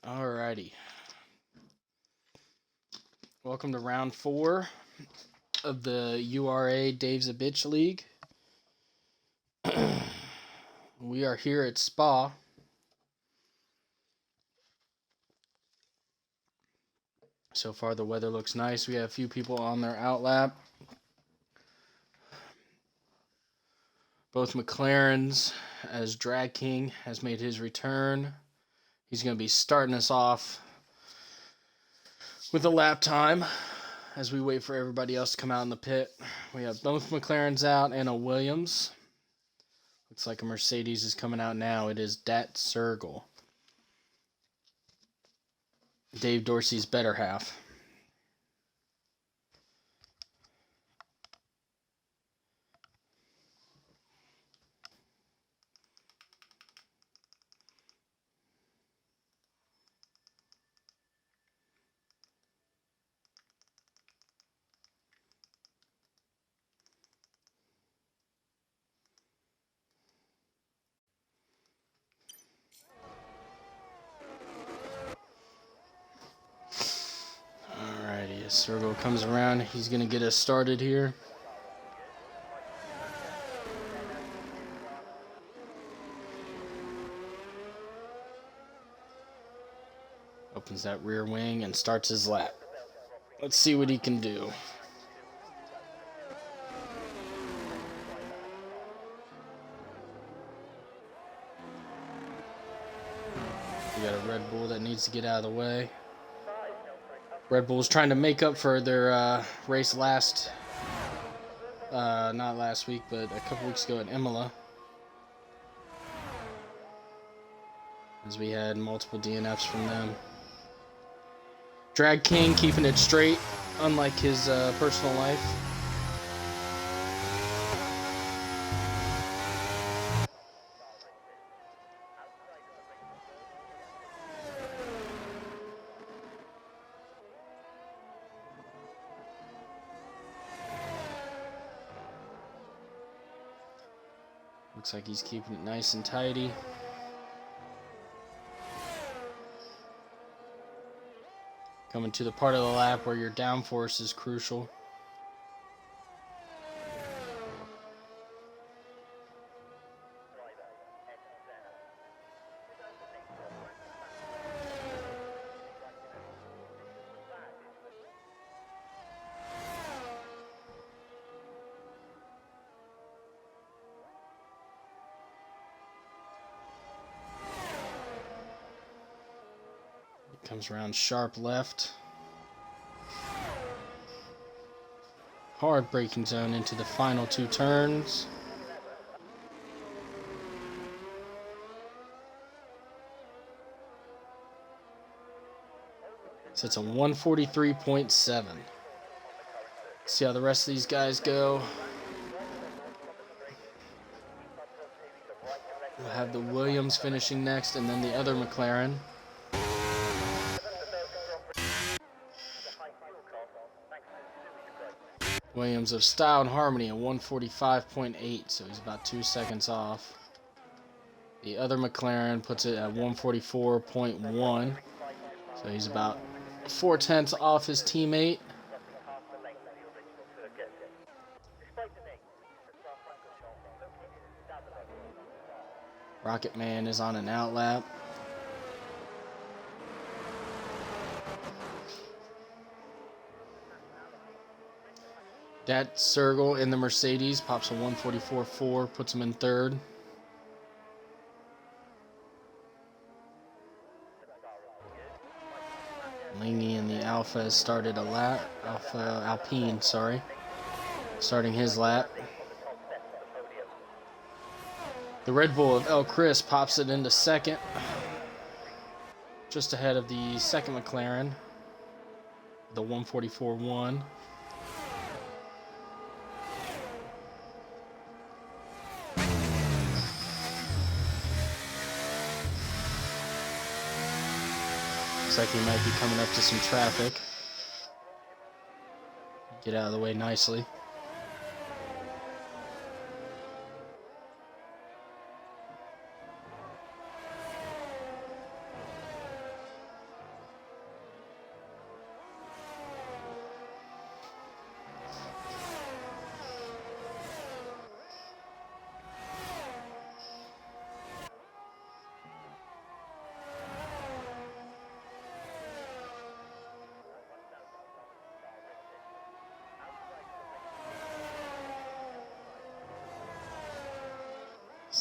Alrighty. Welcome to round 4 of the URA Dave's a Bitch League. We are here at Spa. So far the weather looks nice. We have a few people on their outlap. Both McLarens, as Drag King has made his return. He's going to be starting us off with a lap time as we wait for everybody else to come out in the pit. We have both McLarens out and a Williams. Looks like a Mercedes is coming out now. It is Dat Sergel, Dave Dorsey's better half. Alrighty, as Sergel comes around, he's going to get us started here. Opens that rear wing and starts his lap. Let's see what he can do. We got a Red Bull that needs to get out of the way. Red Bull's trying to make up for their race not last week, but a couple weeks ago at Imola, as we had multiple DNFs from them. Drag King keeping it straight, unlike his personal life. Looks like he's keeping it nice and tidy. Coming to the part of the lap where your downforce is crucial. Comes around sharp left. Hard braking zone into the final 2 turns. So it's a 143.7. See how the rest of these guys go. We'll have the Williams finishing next and then the other McLaren. Williams of Style and Harmony at 145.8, so he's about 2 seconds off. The other McLaren puts it at 144.1, so he's about 4/10 off his teammate. Rocket Man is on an outlap. Dat Sergel in the Mercedes pops a 144.4, puts him in 3rd. Laney in the Alpha has started a lap. Alpine, starting his lap. The Red Bull of El Chris pops it into 2nd, just ahead of the 2nd McLaren, the 144.1. Looks like he might be coming up to some traffic. Get out of the way nicely.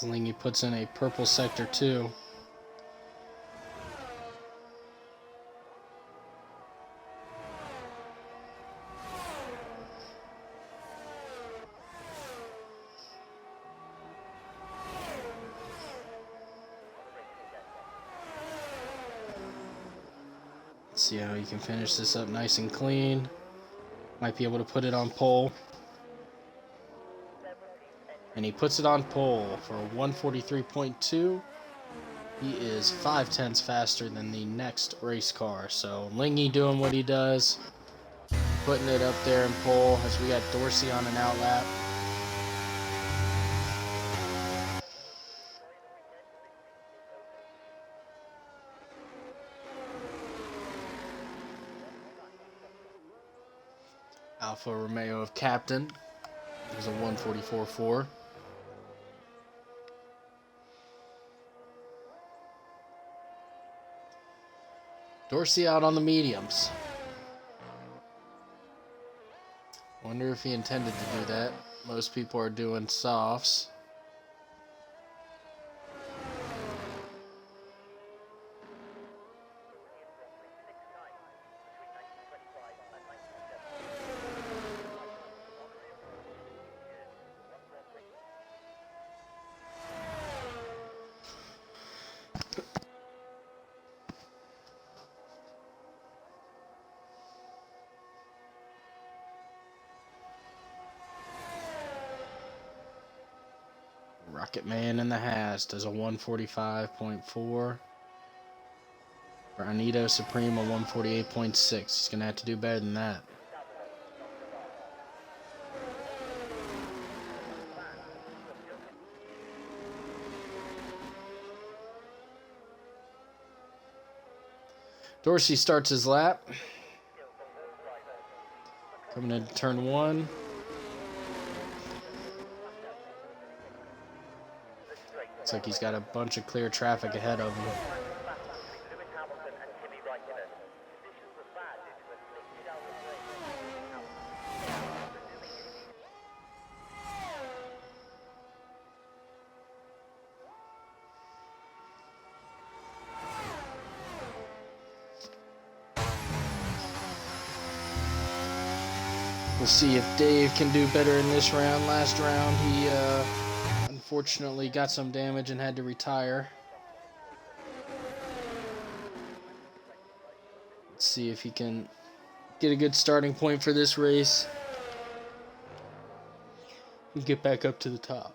Lingy puts in a purple sector 2. Let's see how he can finish this up nice and clean. Might be able to put it on pole. And he puts it on pole for a 143.2. He is 5/10 faster than the next race car. So Lingy doing what he does, putting it up there in pole as we got Dorsey on an outlap. Alfa Romeo of Captain. There's a 144.4. Dorsey out on the mediums. Wonder if he intended to do that. Most people are doing softs. Rocket Man in the Haas does a 145.4. Granito Supreme a 148.6. He's going to have to do better than that. Dorsey starts his lap. Coming into turn 1. Looks like he's got a bunch of clear traffic ahead of him. We'll see if Dave can do better in this round. Last round, he unfortunately got some damage and had to retire. Let's see if he can get a good starting point for this race and get back up to the top.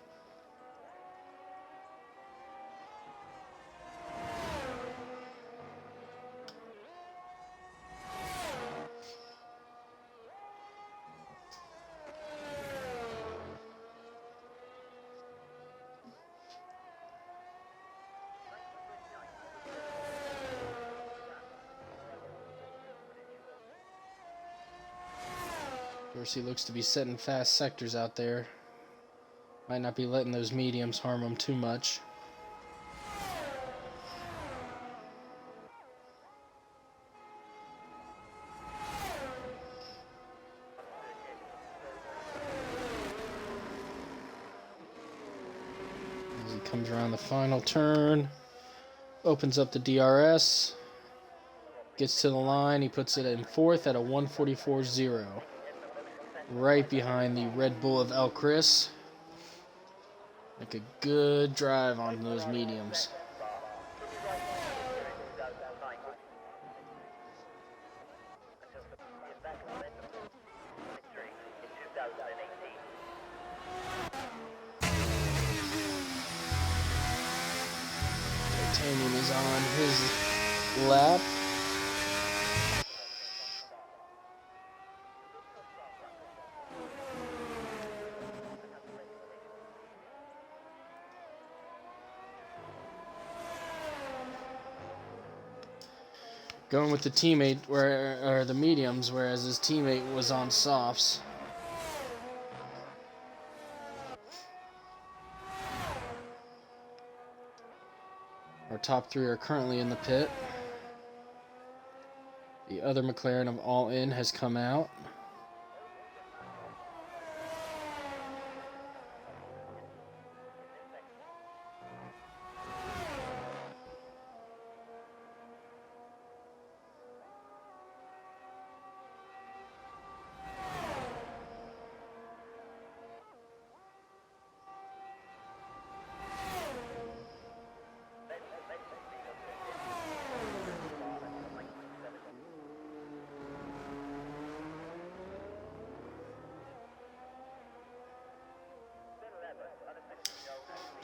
Dorsey looks to be setting fast sectors out there. Might not be letting those mediums harm him too much. As he comes around the final turn, opens up the DRS, gets to the line, he puts it in 4th at a 144.0. Right behind the Red Bull of El Chris. Like a good drive on those mediums. Titanium is on his lap. Going with the teammate, or the mediums, whereas his teammate was on softs. Our top 3 are currently in the pit. The other McLaren of All In has come out.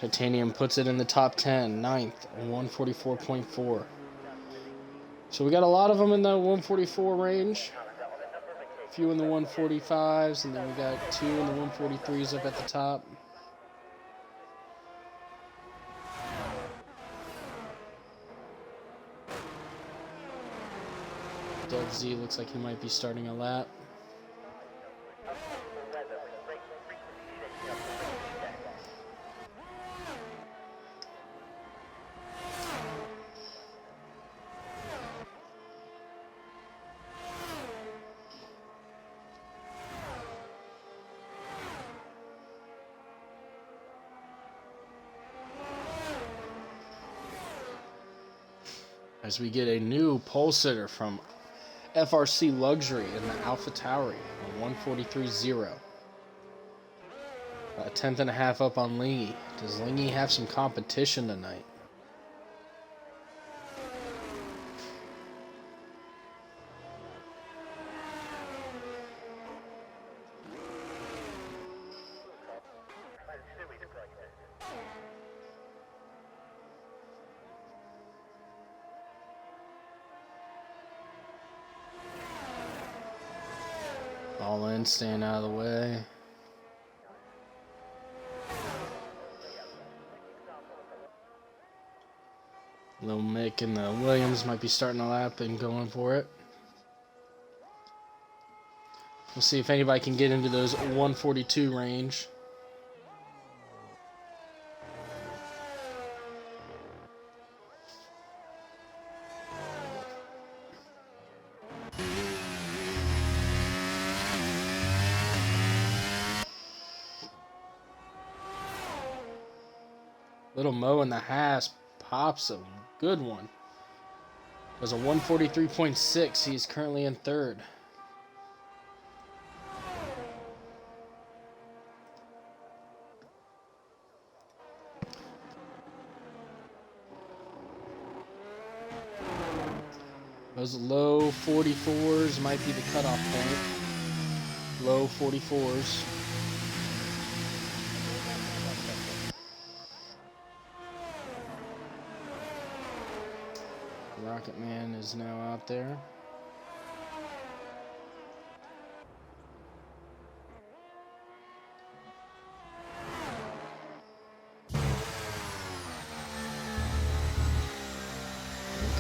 Titanium puts it in the top 10, 9th, and 144.4. So we got a lot of them in the 144 range. A few in the 145s, and then we got 2 in the 143s up at the top. Dead Z looks like he might be starting a lap. As we get a new pole sitter from FRC Luxury in the Alpha Tauri on 143.0. A 10th and a half up on Lingy. Does Lingy have some competition tonight? All in, staying out of the way. Little Mick and the Williams might be starting a lap and going for it. We'll see if anybody can get into those 142 range. Little Mo in the Haas pops a good one. Does a 143.6. He is currently in third. Those low 44s might be the cutoff point. Low 44s. Rocket Man is now out there.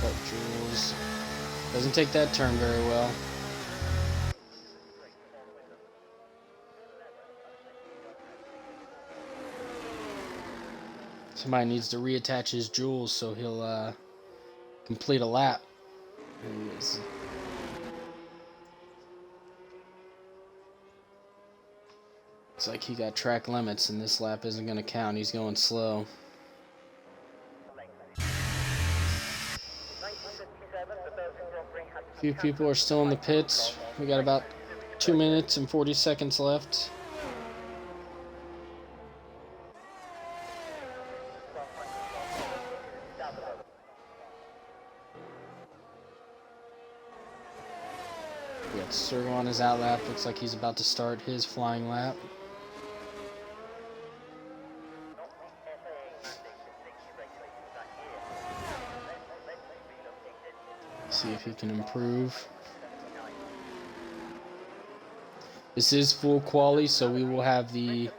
Cut Jules. Doesn't take that turn very well. Somebody needs to reattach his jewels so he'll complete a lap. Looks like he got track limits and this lap isn't going to count. He's going slow. A few people are still in the pits. We got about 2 minutes and 40 seconds left. We got Sergo on his out lap. Looks like he's about to start his flying lap. See if he can improve. This is full quali, so we will have the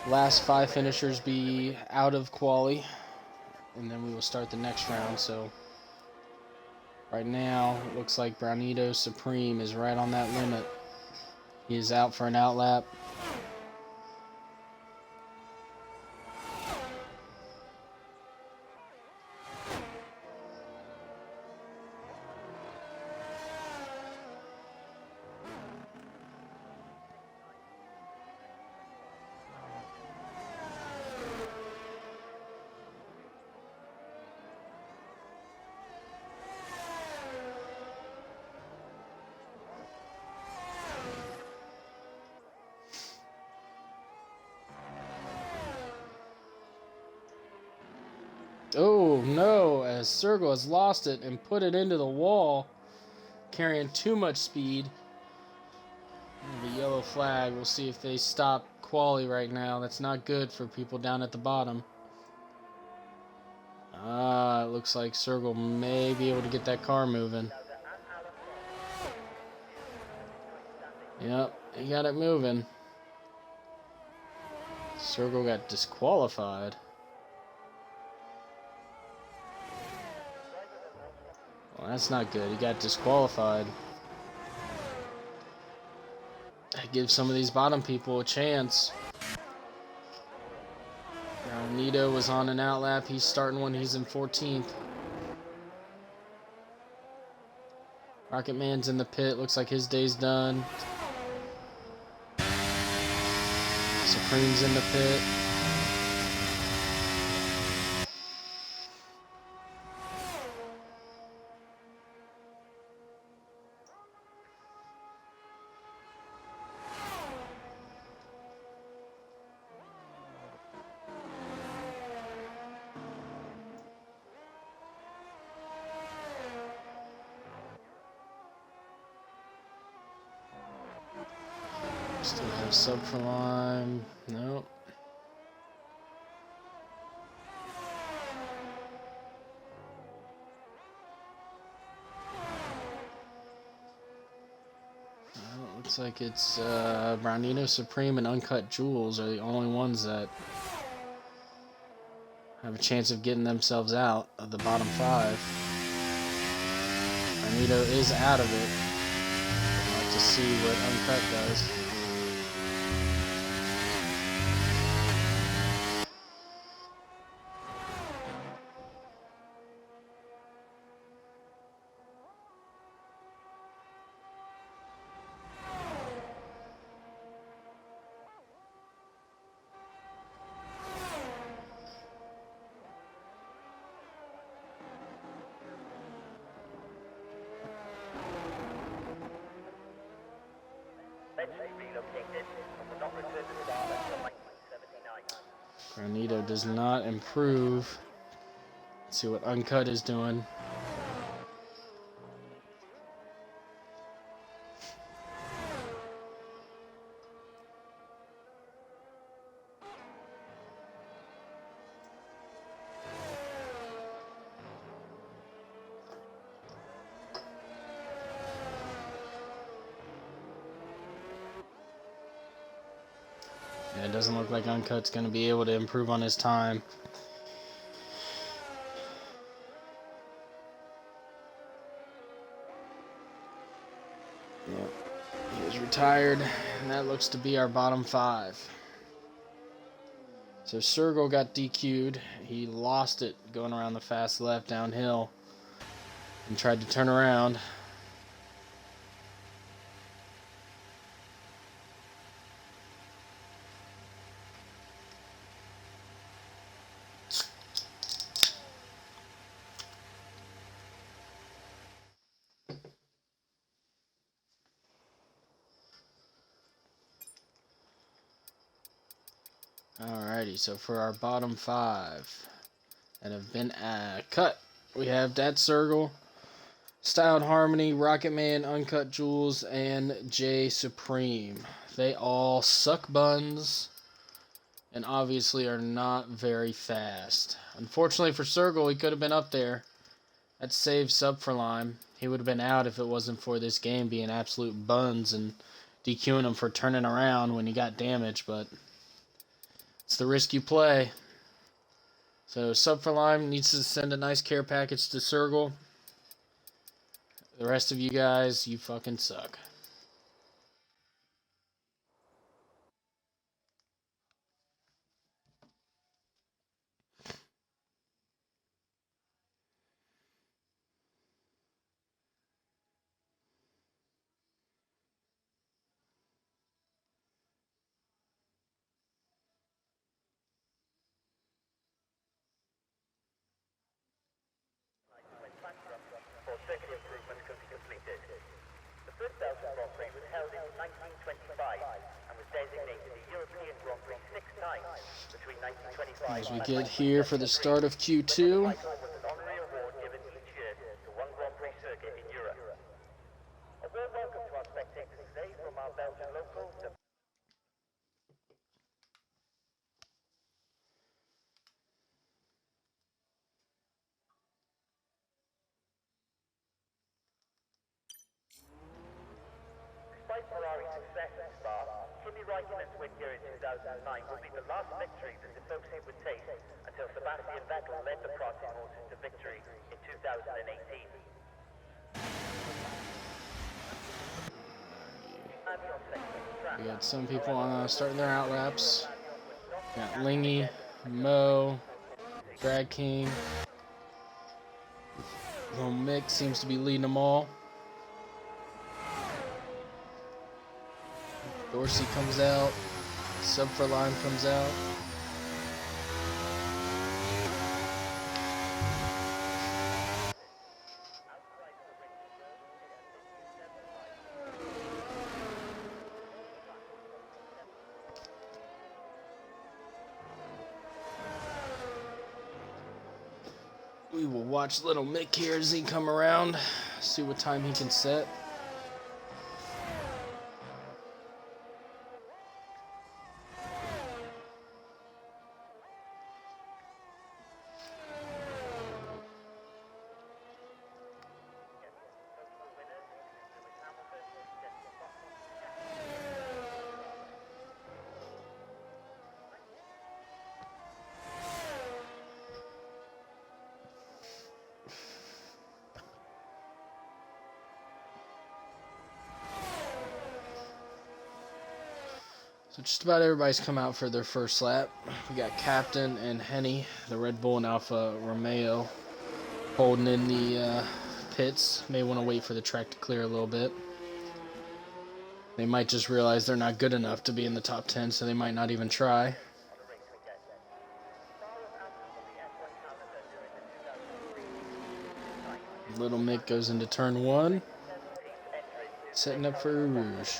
last 5 finishers be out of quali, and then we will start the next round. So right now, it looks like Brownito Supreme is right on that limit. He is out for an out lap. Oh no, as Sergo has lost it and put it into the wall, carrying too much speed. The yellow flag. We'll see if they stop quali right now. That's not good for people down at the bottom. It looks like Sergel may be able to get that car moving. Yep, he got it moving. Sergel got disqualified. Well, that's not good. He got disqualified. That gives some of these bottom people a chance. Now, Nito was on an out lap. He's starting one. He's in 14th. Rocket Man's in the pit. Looks like his day's done. Supreme's in the pit. Still have sub for lime. Nope. Well, it looks like it's Brownino Supreme and Uncut Jewels are the only ones that have a chance of getting themselves out of the bottom 5. Brownino is out of it. I'd like to see what Uncut does. Granito does not improve. Let's see what Uncut is doing. Yeah, it doesn't look like Uncut's going to be able to improve on his time. Yep, he is retired, and that looks to be our bottom 5. So Sergel got DQ'd. He lost it going around the fast left downhill and tried to turn around. Alrighty, so for our bottom 5 that have been cut, we have Dat Sergel, Styled Harmony, Rocket Man, Uncut Jewels, and J Supreme. They all suck buns and obviously are not very fast. Unfortunately for Sergel, he could have been up there. That saved sub for lime. He would have been out if it wasn't for this game being absolute buns and DQing him for turning around when he got damaged, but it's the risk you play. So sub for lime needs to send a nice care package to Sergel. The rest of you guys, you fucking suck. For circuit improvement could be completed. The first Belgian Grand Prix was held in 1925 and was designated the European Grand Prix 6 times between 1925 As we get here for the start of Q2. was an honorary award given each year to one Grand Prix circuit in Europe. A warm welcome to our spectators today from our Belgian Ferrari success in Spa, Kimi Raikkonen's win here in 2009 would be the last victory that the Tifosi would taste until Sebastian Vettel led the Racing horses to victory in 2018. We got some people starting their out laps. We got Lingy, Mo, Drag King. Little Mick seems to be leading them all. Dorsey comes out. Subfurline comes out. We will watch little Mick here as he come around, see what time he can set. So just about everybody's come out for their first lap. We got Captain and Henny, the Red Bull and Alfa Romeo, holding in the pits. May want to wait for the track to clear a little bit. They might just realize they're not good enough to be in the top 10, so they might not even try. Little Mick goes into turn 1, setting up for Rouge.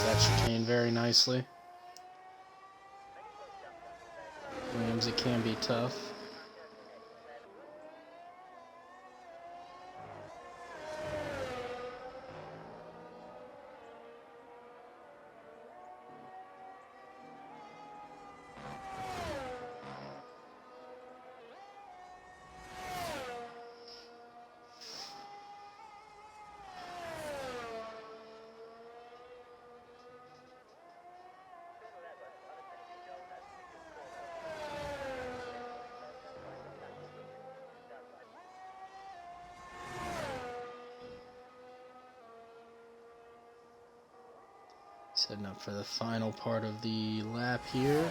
That chicane very nicely. Williams, it can be tough. Setting up for the final part of the lap here.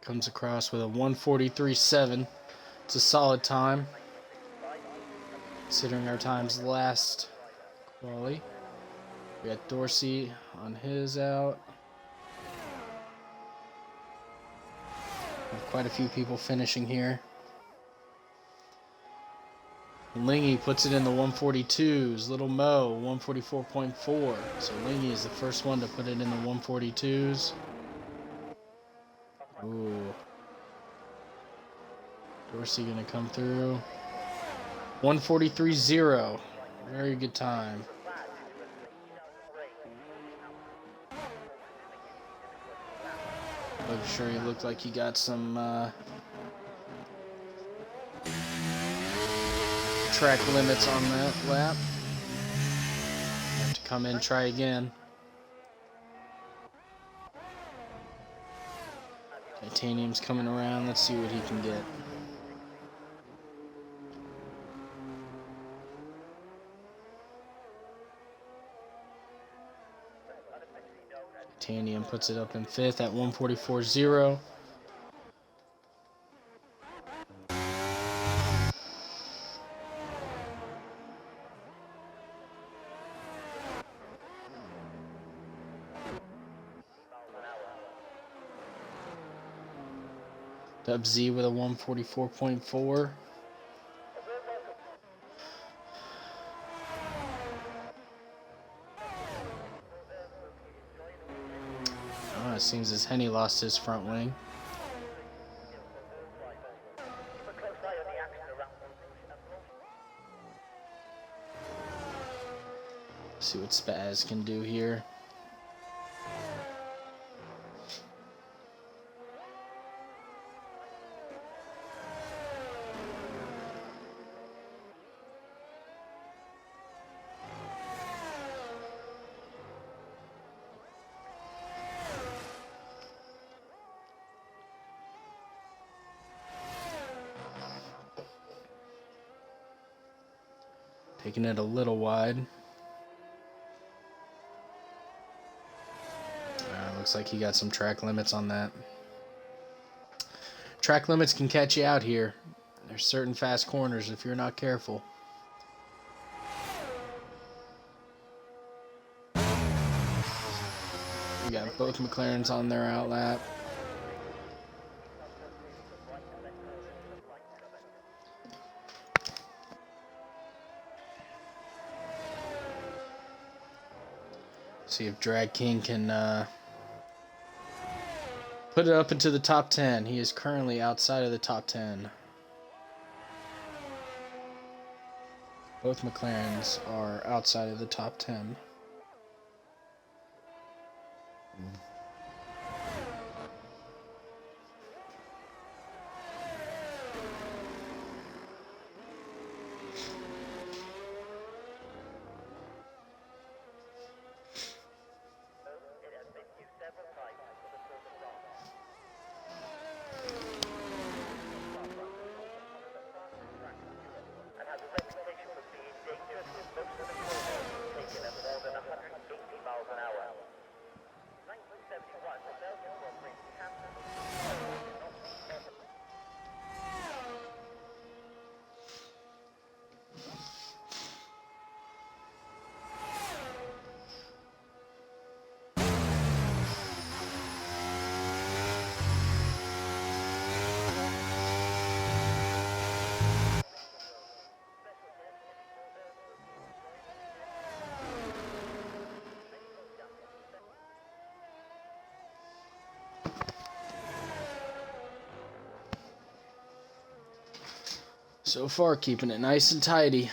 Comes across with a 1:43.7. It's a solid time, considering our times last quali. We got Dorsey on his out. Have quite a few people finishing here. Lingy puts it in the 142s. Little Mo, 144.4. So Lingy is the first one to put it in the 142s. Ooh. Dorsey gonna come through. 143.0. Very good time. I'm sure he looked like he got some track limits on that lap. Have to come in, try again. Titanium's coming around. Let's see what he can get. Titanium puts it up in 5th at 144.0. Dub Z with a 144.4. Oh, it seems as Henny lost his front wing. See what Spaz can do here. Taking it a little wide. Looks like he got some track limits on that. Track limits can catch you out here. There's certain fast corners if you're not careful. We got both McLarens on their outlap. See if Drag King can put it up into the top 10. He is currently outside of the top 10. Both McLarens are outside of the top 10. So far, keeping it nice and tidy.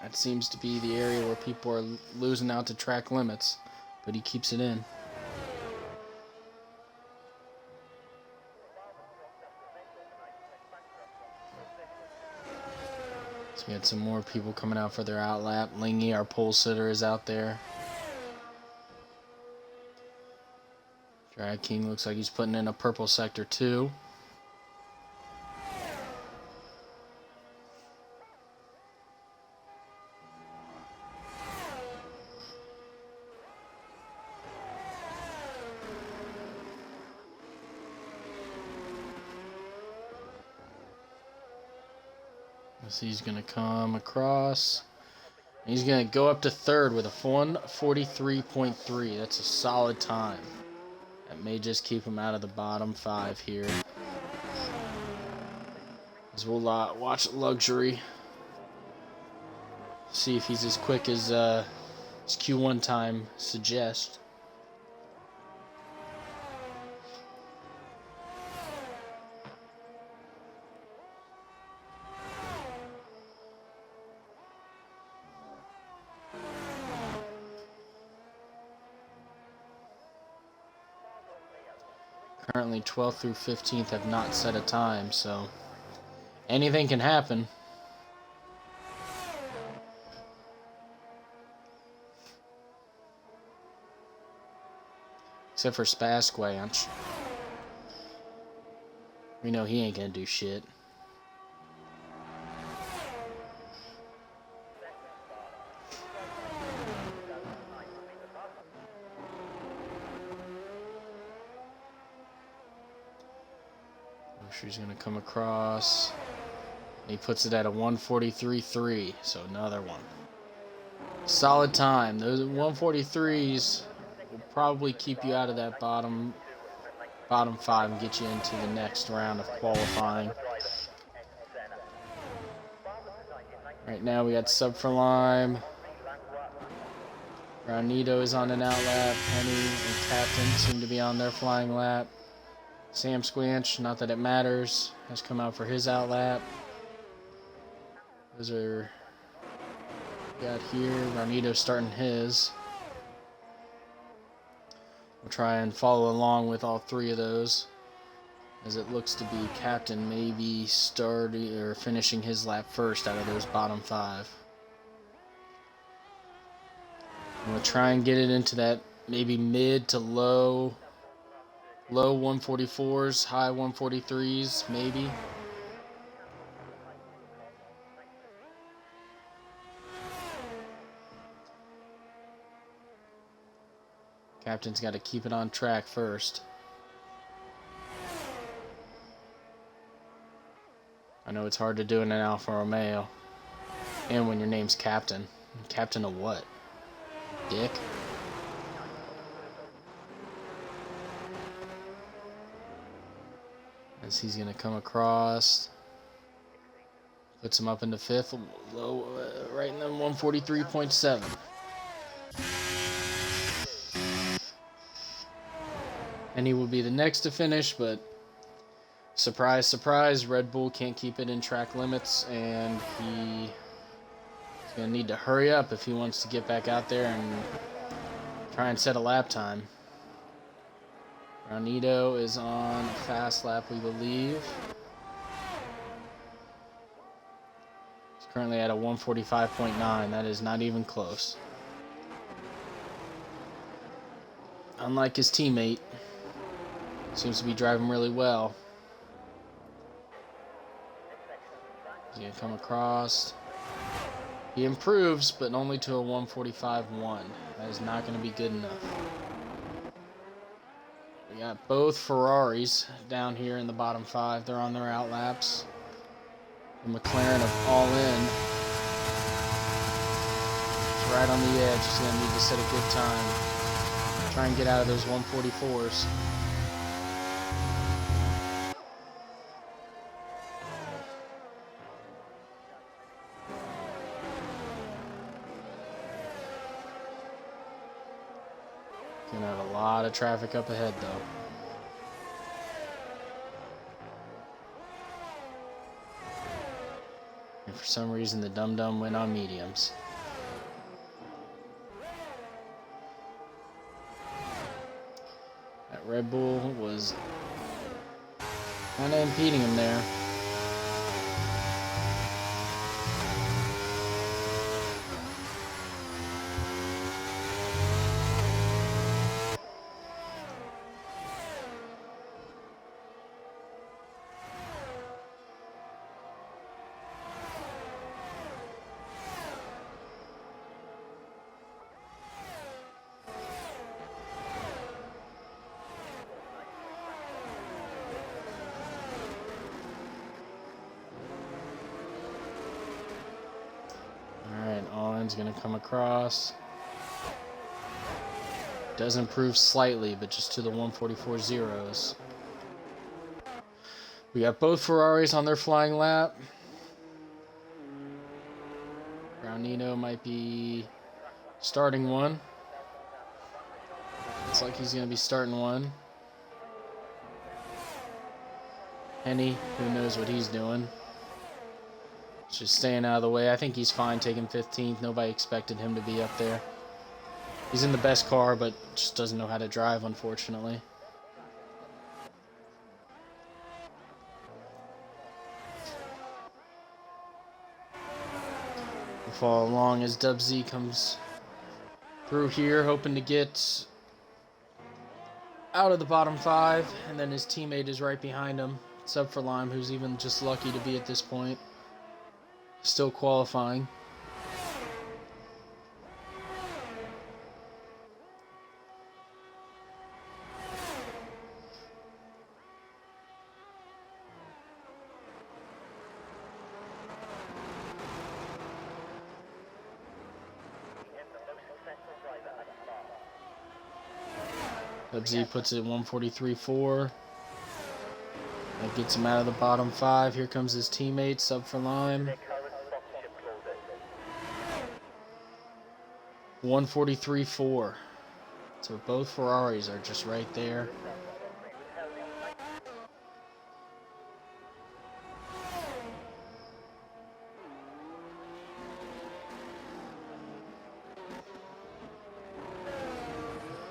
That seems to be the area where people are losing out to track limits, but he keeps it in. So we had some more people coming out for their outlap. Lingy, our pole sitter, is out there. Drag King looks like he's putting in a purple sector 2. So he's going to come across. He's going to go up to third with a 143.3. That's a solid time. That may just keep him out of the bottom 5 here. As we'll watch Luxury. See if he's as quick as his Q1 time suggests. Currently 12th through 15th have not set a time, so anything can happen. Except for Spasquanch. We know he ain't gonna do shit. She's gonna come across. He puts it at a 143.3, so another one. Solid time. Those 143s will probably keep you out of that bottom 5 and get you into the next round of qualifying. Right now we got Sub for Lime. Raonido is on an out lap. Penny and Captain seem to be on their flying lap. Sam Squanch, not that it matters, has come out for his out lap. Those are got here. Raonido starting his. We'll try and follow along with all three of those, as it looks to be Captain maybe starting or finishing his lap first out of those bottom 5. I'm going to try and get it into that maybe mid to low 144s, high 143s, maybe. Captain's got to keep it on track first. I know it's hard to do in an Alfa Romeo. And when your name's Captain. Captain of what? Dick? As he's going to come across. Puts him up into 5th. Low, right in the 143.7. And he will be the next to finish, but surprise, surprise, Red Bull can't keep it in track limits, and he's going to need to hurry up if he wants to get back out there and try and set a lap time. Raonido is on a fast lap, we believe. He's currently at a 145.9. That is not even close. Unlike his teammate, seems to be driving really well. He's going to come across. He improves, but only to a 145.1. That is not going to be good enough. We got both Ferraris down here in the bottom 5. They're on their out laps. The McLaren of all in. It's right on the edge. He's going to need to set a good time. Try and get out of those 144s. Gonna have a lot of traffic up ahead, though. And for some reason, the dum-dum went on mediums. That Red Bull was kind of impeding him there. Going to come across. Does improve slightly, but just to the 144 zeros. We got both Ferraris on their flying lap. Raonido might be starting one. Looks like he's going to be starting one. Henny, who knows what he's doing. Just staying out of the way. I think he's fine taking 15th. Nobody expected him to be up there. He's in the best car, but just doesn't know how to drive, unfortunately. We'll follow along as Dub Z comes through here, hoping to get out of the bottom 5, and then his teammate is right behind him. Sub for Lime, who's even just lucky to be at this point. Still qualifying. Dub Z puts it at 143.4. That gets him out of the bottom 5. Here comes his teammate, sub for Lime. 143.4. So both Ferraris are just right there.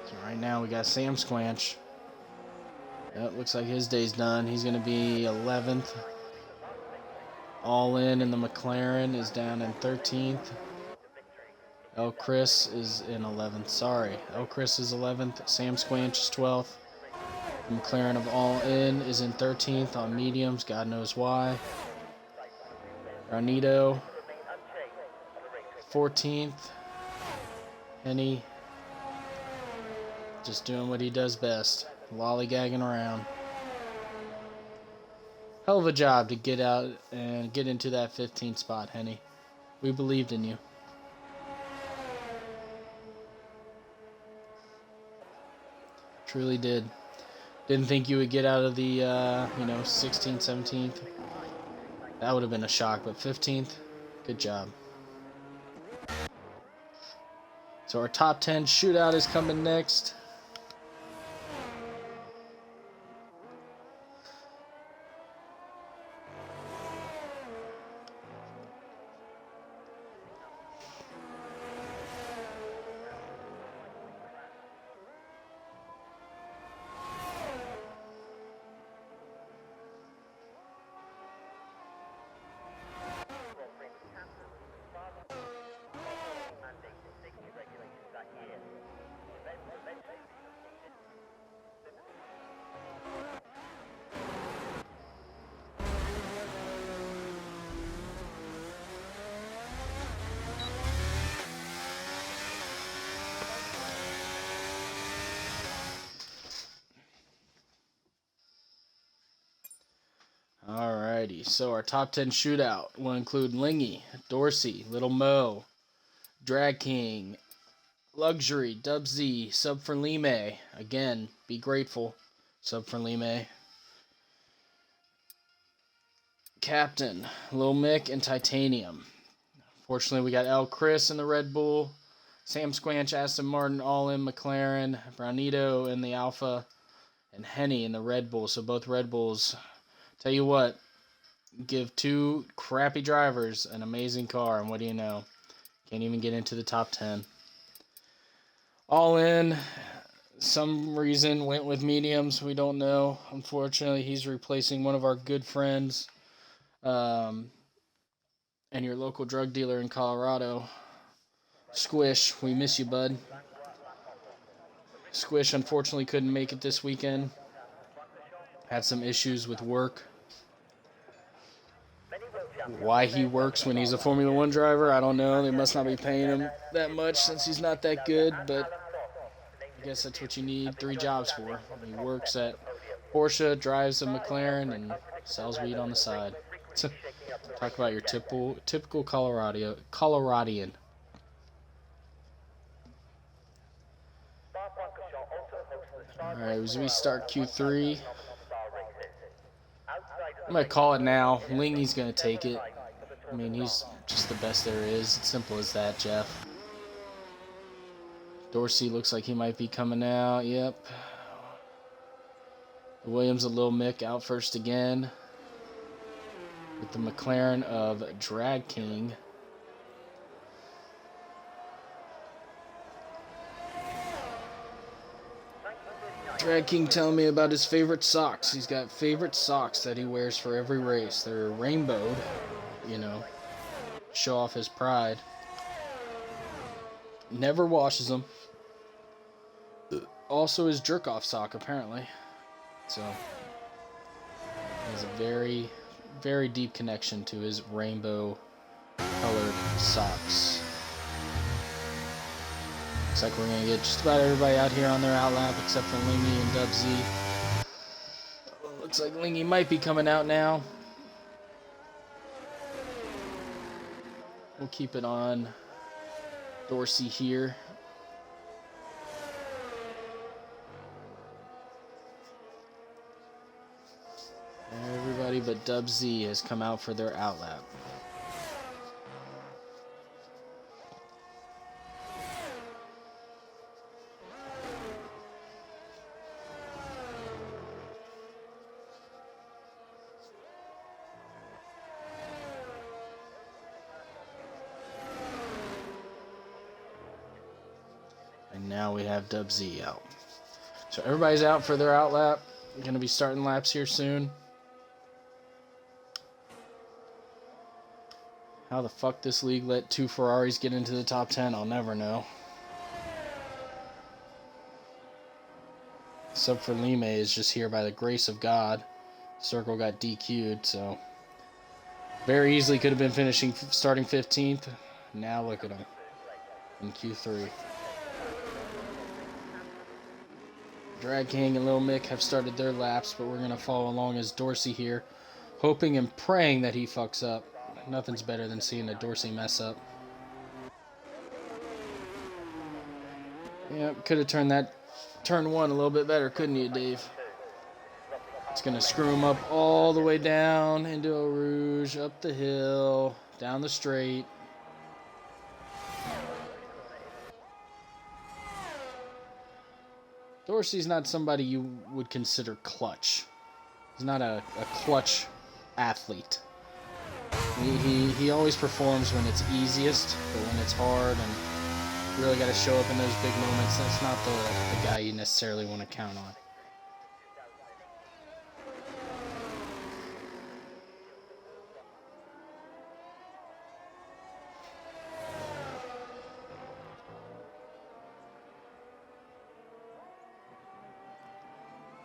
So right now we got Sam Squanch. Yep, looks like his day's done. He's going to be 11th. All in the McLaren is down in 13th. El Chris is in 11th. Sorry. El Chris is 11th. Sam Squanch is 12th. The McLaren of All In is in 13th on mediums. God knows why. Ranito, 14th. Henny, just doing what he does best. Lollygagging around. Hell of a job to get out and get into that 15th spot, Henny. We believed in you. Truly did. Didn't think you would get out of the, 16th, 17th. That would have been a shock, but 15th, good job. So our top 10 shootout is coming next. Alrighty, so our top 10 shootout will include Lingy, Dorsey, Little Mo, Drag King, Luxury, Dub Z, Sub for Lime. Again, be grateful, Sub for Lime. Captain, Lil Mick, and Titanium. Fortunately, we got El Chris in the Red Bull, Sam Squanch, Aston Martin, All In McLaren, Brownito in the Alpha, and Henny in the Red Bull. So both Red Bulls. Tell you what, give two crappy drivers an amazing car, and what do you know? Can't even get into the top 10. All In, some reason went with mediums. We don't know. Unfortunately, he's replacing one of our good friends, and your local drug dealer in Colorado. Squish, we miss you, bud. Squish unfortunately couldn't make it this weekend. Had some issues with work. Why he works when he's a Formula One driver, I don't know. They must not be paying him that much since he's not that good, but I guess that's what you need 3 jobs for. He works at Porsche, drives a McLaren, and sells weed on the side. Talk about your typical Coloradian. Alright, as we start Q3, I'm going to call it now. Lingy's going to take it. I mean, he's just the best there is. It's simple as that, Jeff. Dorsey looks like he might be coming out. Yep. Williams and Lil Mick out first again. With the McLaren of Drag King. Drag King telling me about his favorite socks. He's got favorite socks that he wears for every race. They're rainbowed, show off his pride. Never washes them. Also his jerk-off sock, apparently. So, he has a very, very deep connection to his rainbow-colored socks. Looks like we're going to get just about everybody out here on their outlap except for Lingy and Dub Z. Looks like Lingy might be coming out now. We'll keep it on Dorsey here. but Dub Z has come out for their outlap. And now we have Dub Z out. So everybody's out for their outlap. We're going to be starting laps here soon. How the fuck this league let 2 Ferraris get into the top 10, I'll never know. Except for Lime is just here by the grace of God. Circle got DQ'd, so very easily could have been starting 15th. Now look at him in Q3. Drag King and Lil Mick have started their laps, but we're going to follow along as Dorsey here, hoping and praying that he fucks up. Nothing's better than seeing a Dorsey mess up. Yeah, could have turned that turn 1 a little bit better, couldn't you, Dave? It's going to screw him up all the way down into Eau Rouge, up the hill, down the straight. Dorsey's not somebody you would consider clutch. He's not a clutch athlete. He always performs when it's easiest, but when it's hard and you really got to show up in those big moments, that's not the guy you necessarily want to count on.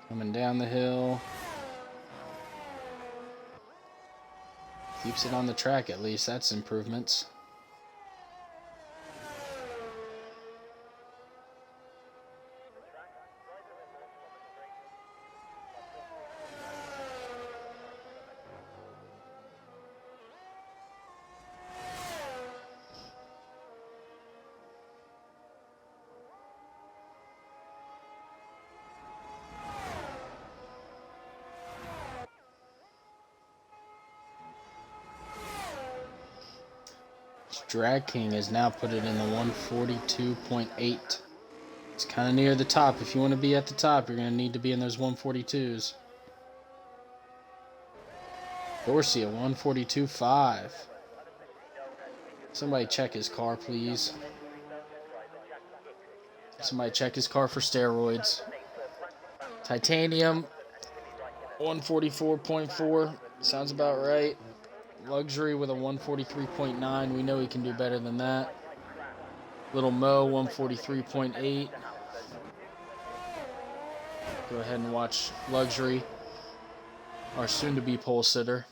Coming down the hill. Keeps it on the track at least. That's improvements. Drag King has now put it in the 142.8. It's kind of near the top. If you want to be at the top, you're going to need to be in those 142s. Dorsey at 142.5. Somebody check his car, please. Somebody check his car for steroids. Titanium, 144.4. Sounds about right. Luxury with a 143.9. We know he can do better than that. Little Mo, 143.8. Go ahead and watch Luxury, our soon-to-be pole sitter.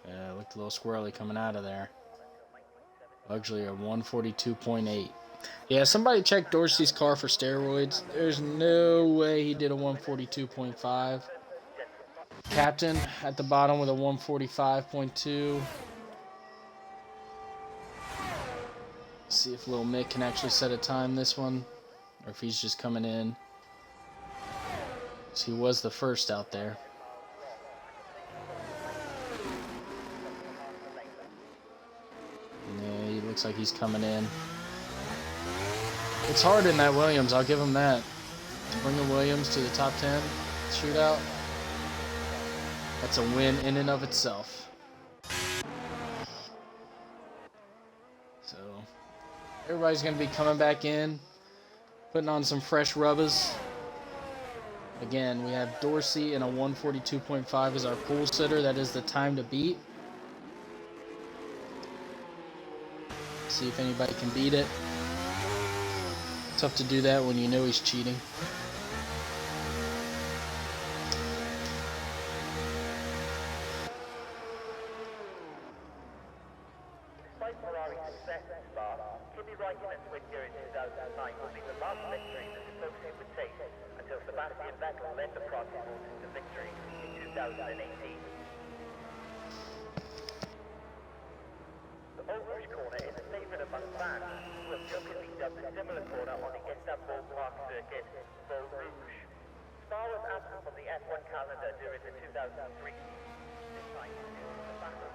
Yeah, looked a little squirrely coming out of there. Luxury at 142.8. Yeah, somebody check Dorsey's car for steroids. There's no way he did a 142.5. Captain at the bottom with a 145.2. See if Lil Mick can actually set a time this one, or if he's just coming in. So he was the first out there. Yeah, he looks like he's coming in. It's hard in that Williams, I'll give him that. To bring the Williams to the top 10 shootout, that's a win in and of itself. So, everybody's going to be coming back in, putting on some fresh rubbers. Again, we have Dorsey and a 142.5 as our pool sitter. That is the time to beat. See if anybody can beat it. Tough to do that when you know he's cheating. Despite Ferrari's success thus far, Kimi Raikkonen's win here in 2009 will be the last victory that the associate would take until Sebastian Vettel led the Prati Horses to victory in 2018. van who have jokingly dubbed a similar corner on the Istanbul Park circuit Beau Rouge. Spa was absent from the F1 calendar during the 2003 season. This time, due to the battle.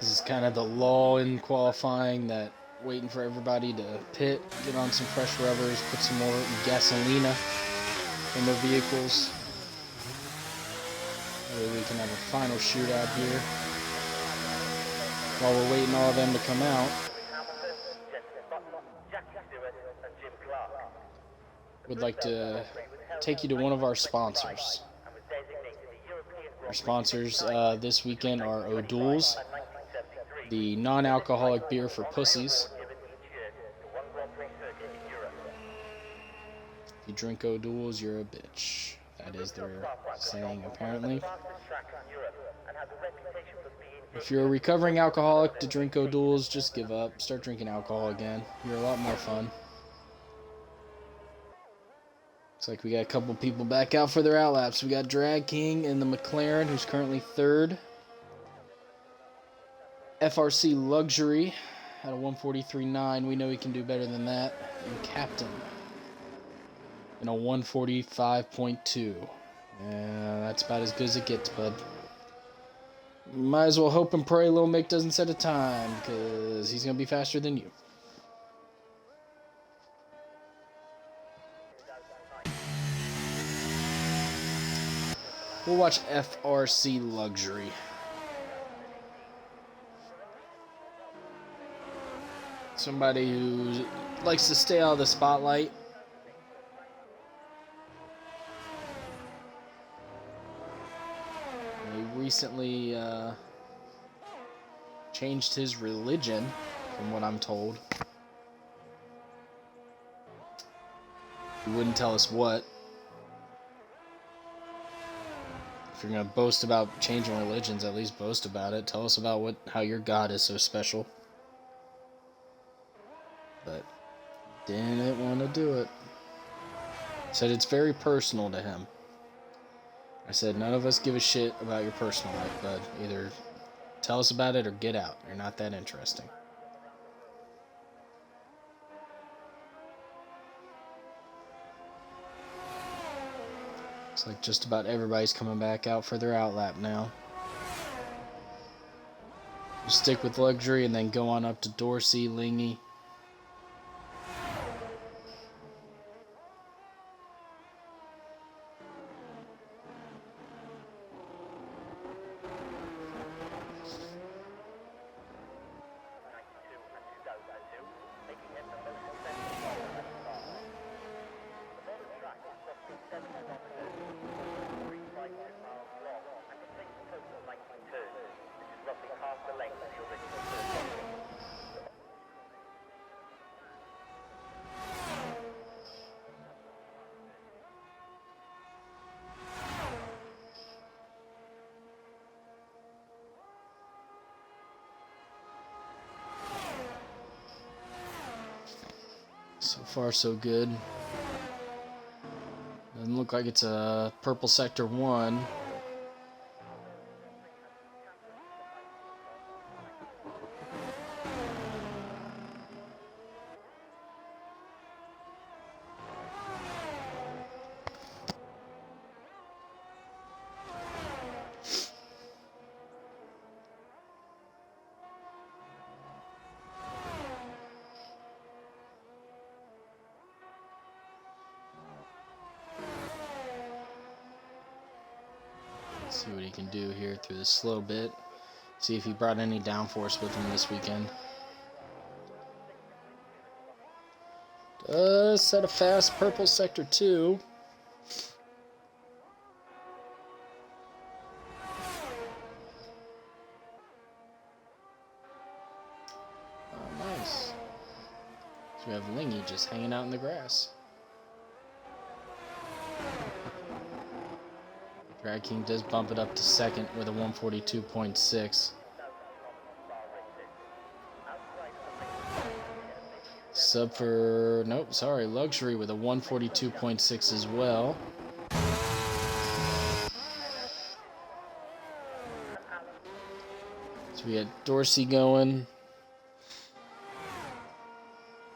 This is kind of the lull in qualifying, that waiting for everybody to pit, get on some fresh rubbers, put some more gasolina in their vehicles. That way we can have a final shootout here while we're waiting all of them to come out. We'd like to take you to one of our sponsors. Our sponsors this weekend are O'Doul's, the non-alcoholic beer for pussies. If you drink O'Doul's, you're a bitch. That is their saying, apparently. If you're a recovering alcoholic to drink O'Doul's, just give up. Start drinking alcohol again. You're a lot more fun. Looks like we got a couple people back out for their outlaps. We got Drag King in the McLaren, who's currently third. FRC Luxury at a 143.9. We know he can do better than that. And Captain in a 145.2. Yeah, that's about as good as it gets, bud. Might as well hope and pray Lil Mick doesn't set a time, because he's going to be faster than you. We'll watch FRC Luxury. Somebody who likes to stay out of the spotlight. He recently changed his religion, from what I'm told. He wouldn't tell us what. If you're gonna boast about changing religions, at least boast about it. Tell us about how your God is so special. But didn't want to do it. Said it's very personal to him. I said none of us give a shit about your personal life, bud. Either tell us about it or get out. You're not that interesting. Looks like just about everybody's coming back out for their outlap now. We'll stick with Luxury and then go on up to Dorsey, Lingy. So far, so good. Doesn't look like it's a purple sector 1. See what he can do here through the slow bit. See if he brought any downforce with him this weekend. Does set a fast purple sector 2. Oh, nice. So we have Lingy just hanging out in the grass. Drag King does bump it up to second with a 142.6. Sub for, nope, sorry, Luxury with a 142.6 as well. So we got Dorsey going.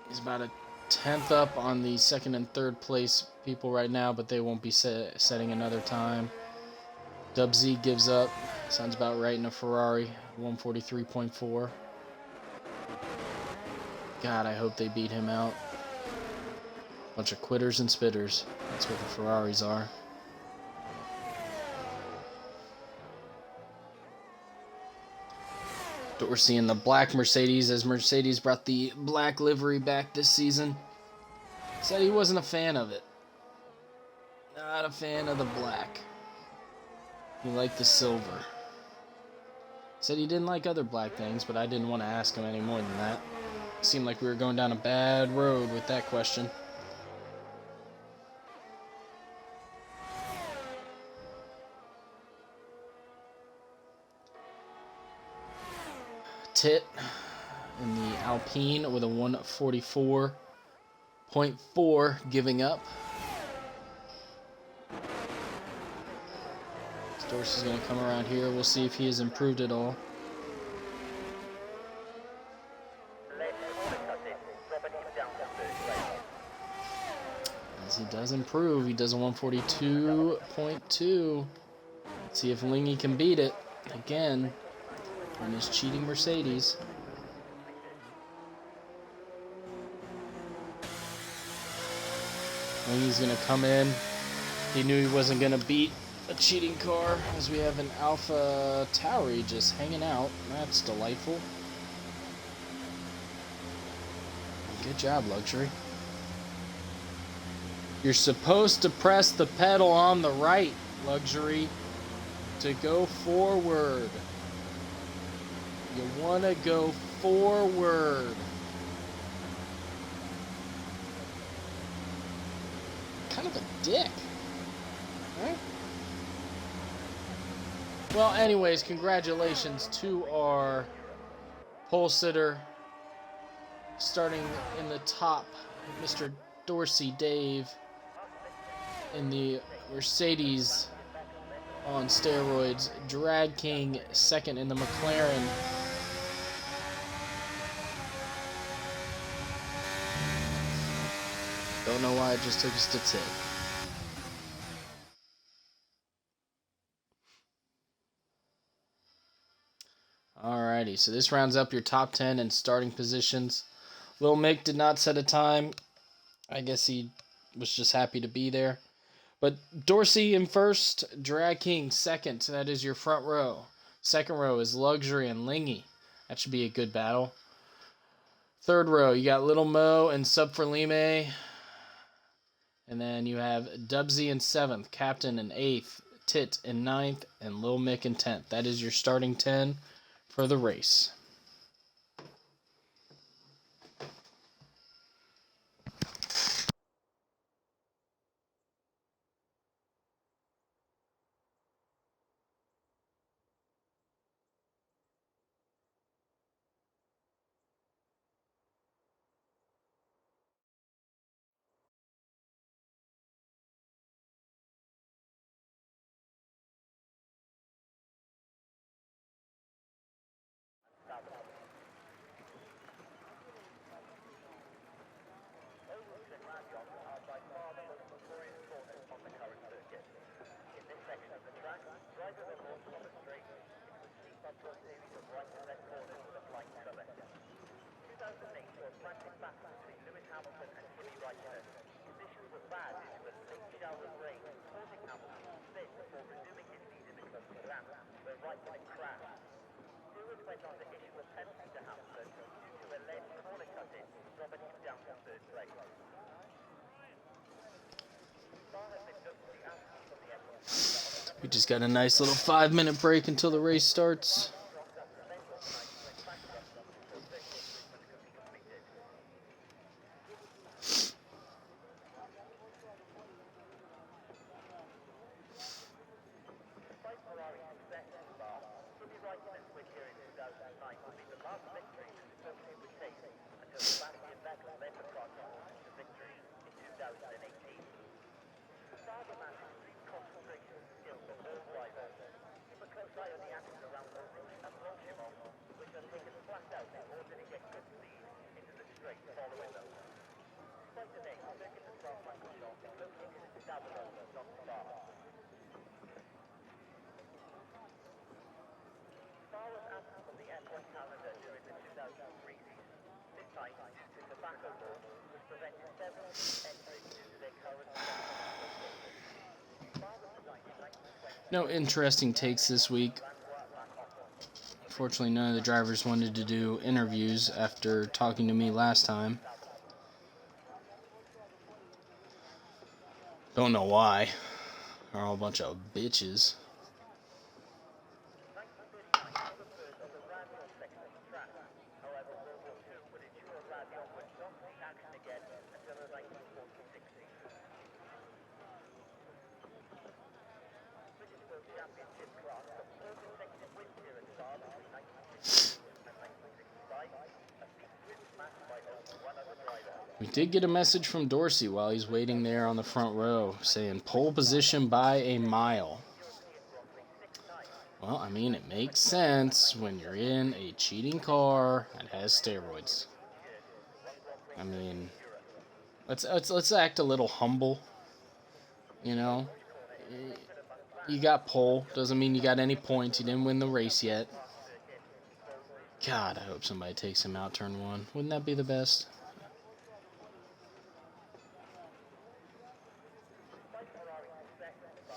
He's about a 10th up on the second and third place people right now, but they won't be setting another time. Dub Z gives up. Sounds about right in a Ferrari, 143.4. God, I hope they beat him out. Bunch of quitters and spitters. That's what the Ferraris are. Dorsey in the black Mercedes, as Mercedes brought the black livery back this season. Said he wasn't a fan of it. Not a fan of the black. He liked the silver. Said he didn't like other black things, but I didn't want to ask him any more than that. Seemed like we were going down a bad road with that question. Tit in the Alpine with a 144.4 giving up. Dorsey's going to come around here. We'll see if he has improved at all. As he does improve, he does a 142.2. Let's see if Lingy can beat it again in his cheating Mercedes. Lingy's going to come in. He knew he wasn't going to beat a cheating car, as we have an Alpha Tauri just hanging out. That's delightful. Good job, Luxury. You're supposed to press the pedal on the right, Luxury, to go forward. You want to go forward. Kind of a dick, right? Well, anyways, congratulations to our pole sitter, starting in the top, Mr. Dorsey Dave in the Mercedes on steroids. Drag King second in the McLaren. Don't know why it just took us to Tit. Alrighty, so this rounds up your top 10 and starting positions. Lil Mick did not set a time. I guess he was just happy to be there. But Dorsey in first, Drag King second. That is your front row. Second row is Luxury and Lingy. That should be a good battle. Third row, you got Little Mo and Sub for Lime. And then you have Dubsy in seventh, Captain in eighth, Tit in ninth, and Lil Mick in 10th. That is your starting 10 for the race. We just got a nice little 5-minute break until the race starts. today, circuit of Spa-Francorchamps is located in Stavelot, not Spa. Spa was absent from the F1 calendar during the 2003 season. This time, due to tobacco laws, which prevented several teams entering due to their current sponsorship quotas. Spa was designed in 1920. No interesting takes this week. Fortunately, none of the drivers wanted to do interviews after talking to me last time. Don't know why. They're all a bunch of bitches. 1939 saw the birth of the radial section of the track. However, World War II would ensure radial would not see action again until the 1946 season. British World Championship class got 4 consecutive wins here at Spa between 1962 and 1965. A feat since matched by only one other driver. We did get a message from Dorsey while he's waiting there on the front row saying pole position by a mile. European Grand Prix 6 times. Well, I mean, it makes sense when you're in a cheating car that has steroids. I mean, let's act a little humble. You know, you got pole, doesn't mean you got any points. You didn't win the race yet. God, I hope somebody takes him out turn one. Wouldn't that be the best? Despite Ferrari's success at Spa,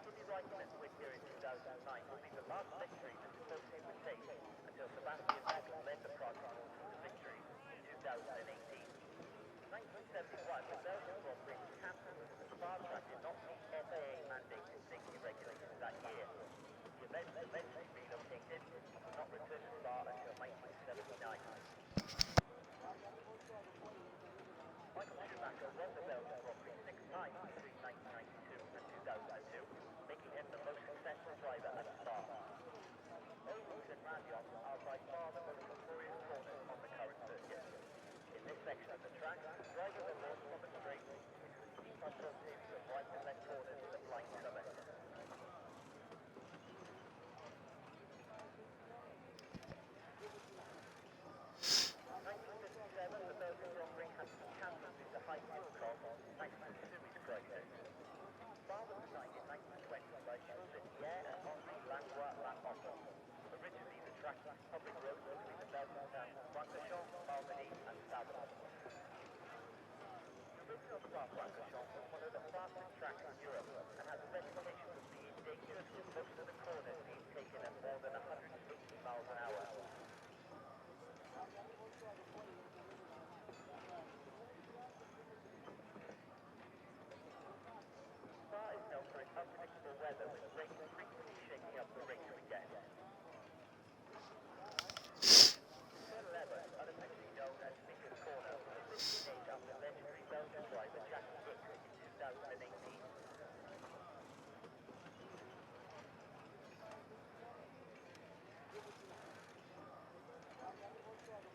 Kimi Raikkonen's win here in 2009 would be the last victory that the Tifosi would take until Sebastian Vettel led the Prague Sport to victory in 2018. In 1971, the Belgian Grand Prix was cancelled as the Spa track did not meet FAA mandated safety regulations that year. The event was eventually relocated and would not return to Spa until 1979. Michael Schumacher won the Belgian Grand Prix 6 times between 1992 and 2002, making him the most successful driver at Spa. Eau Rouge and Radion are by far the most notorious corners on the current circuit. In this section of the track, drivers are launched from a straight into a steep uphill series of right and left corners with a blind cover. 1957, the Belgian Grand Prix had to be cancelled due to high fuel costs thanks to the sewage crisis. Spa was designed in 1920 by Jules Etienne and Henri Langlois-Lamotte. Originally, the track used public roads between the Belgian towns of Francorchamps, Malmedy and Stavelot. The original Spa-Francorchamps was one of the fastest tracks in Europe and has a reputation for being dangerous, with most of the corners being taken at more than 180 miles an hour. Spa is known for its unpredictable weather, with rain frequently shaking up the race weekend. Turn 11, unofficially known as Speaker's Corner, was originally named after legendary Belgian driver Jackie Hicks in 2018.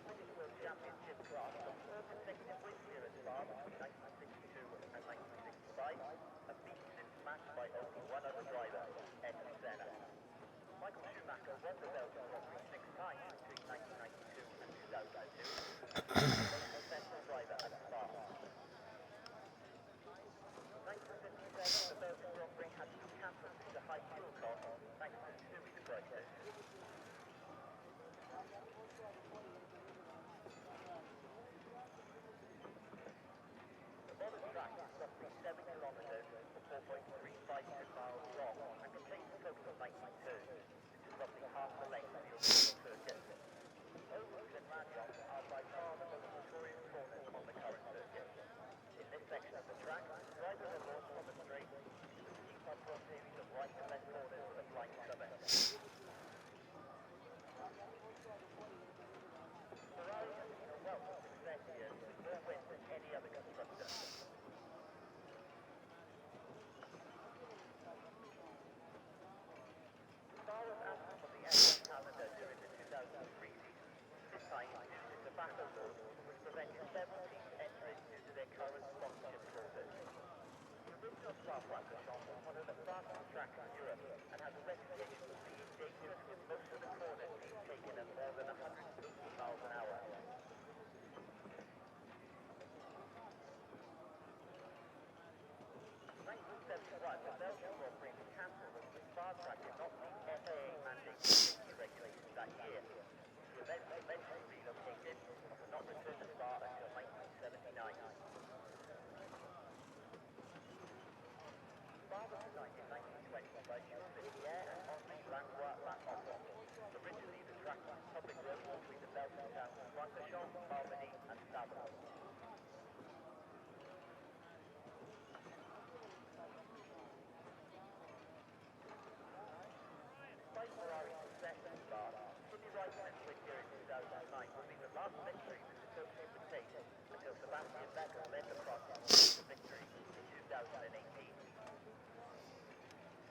British World Championship class got 4 consecutive wins here at Spa between 1962 and 1965, a feat since matched by only one other driver, Ayrton Senna. Michael Schumacher won the Belgian Grand Prix 6 times between 1992 and 2002, making him the most successful driver at Spa. 1957, the Belgian Grand Prix had to be cancelled due to high fuel costs thanks to the sewage crisis. The modern track is roughly 7 kilometers or 4.352 miles long and contains a total of 19 turns, which is roughly half the length of the original circuit. Eau Rouge and Radion are by far the most notorious corners on the current circuit. In this section of the track, drivers are launched from a straight into a steep uphill series of right and left corners with a blind cover. Ferrari has seen a wealth of success here, with more wins than any other constructor. Spa was absent from the F1 calendar during the 2003 season, this time due to tobacco laws, which prevented several teams entering due to their current sponsorship quotas. The original Spa-Francorchamps was one of the fastest tracks in Europe and has a reputation for being dangerous, with most of the corners being taken at more than 180 miles an hour. safety regulations that year. The event was eventually relocated, but did not return to Spa until 1979. Spa was designed in 1920 by Jules and Henri Langlois Lafont. Originally, the track was a public road between the Belgian towns of Francorchamps, Malmedy, and Savon. Despite Ferrari's success in Spa, Kimi Raikkonen's win here in 2009 would be the last victory this associate would take until Sebastian Vettel led the front to victory in 2018.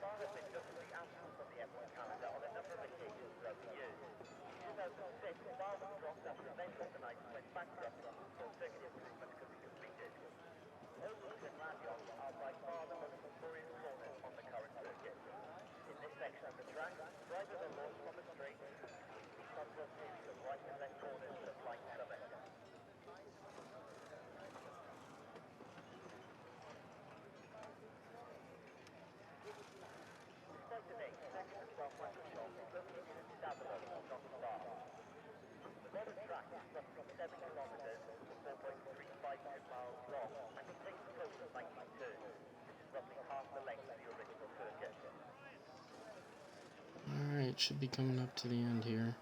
Spa has been notably absent from the F1 calendar on a number of occasions throughout the years. In 2006, Spa was dropped after event organisers went bankrupt, so circuit improvements could be completed. Oval and Landion are by far the most notorious corners on the current circuit. In this section of the track, drivers are launched from a straight between the subtle series of right and left corners with a blind summit. Despite the name, circuit of Spa-Francorchamps is located in Savon, not Spa. The modern track is roughly 7 kilometers or 4.352 miles long and contains a total of 19 turns. This is roughly half the length of the original circuit. Alright, should be coming up to the end here.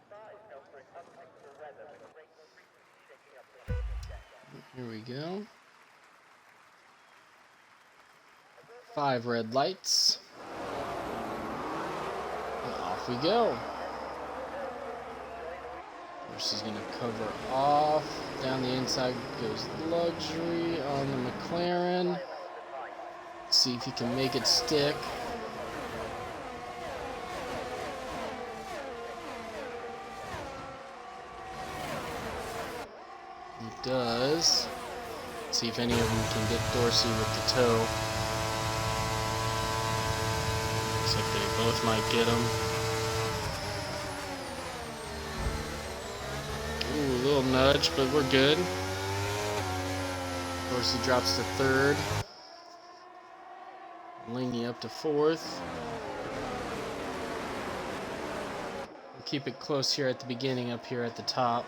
Spa is known for its unpredictable weather, with rain frequently shaking up the racing deck. Here we go. 5 red lights. And off we go. First is going to cover off. Down the inside goes Luxury on the McLaren. Let's see if he can make it stick. He does. Let's see if any of them can get Dorsey with the toe. Looks like they both might get him. Ooh, a little nudge, but we're good. Dorsey drops to 3rd. Laney up to 4th. We'll keep it close here at the beginning, up here at the top.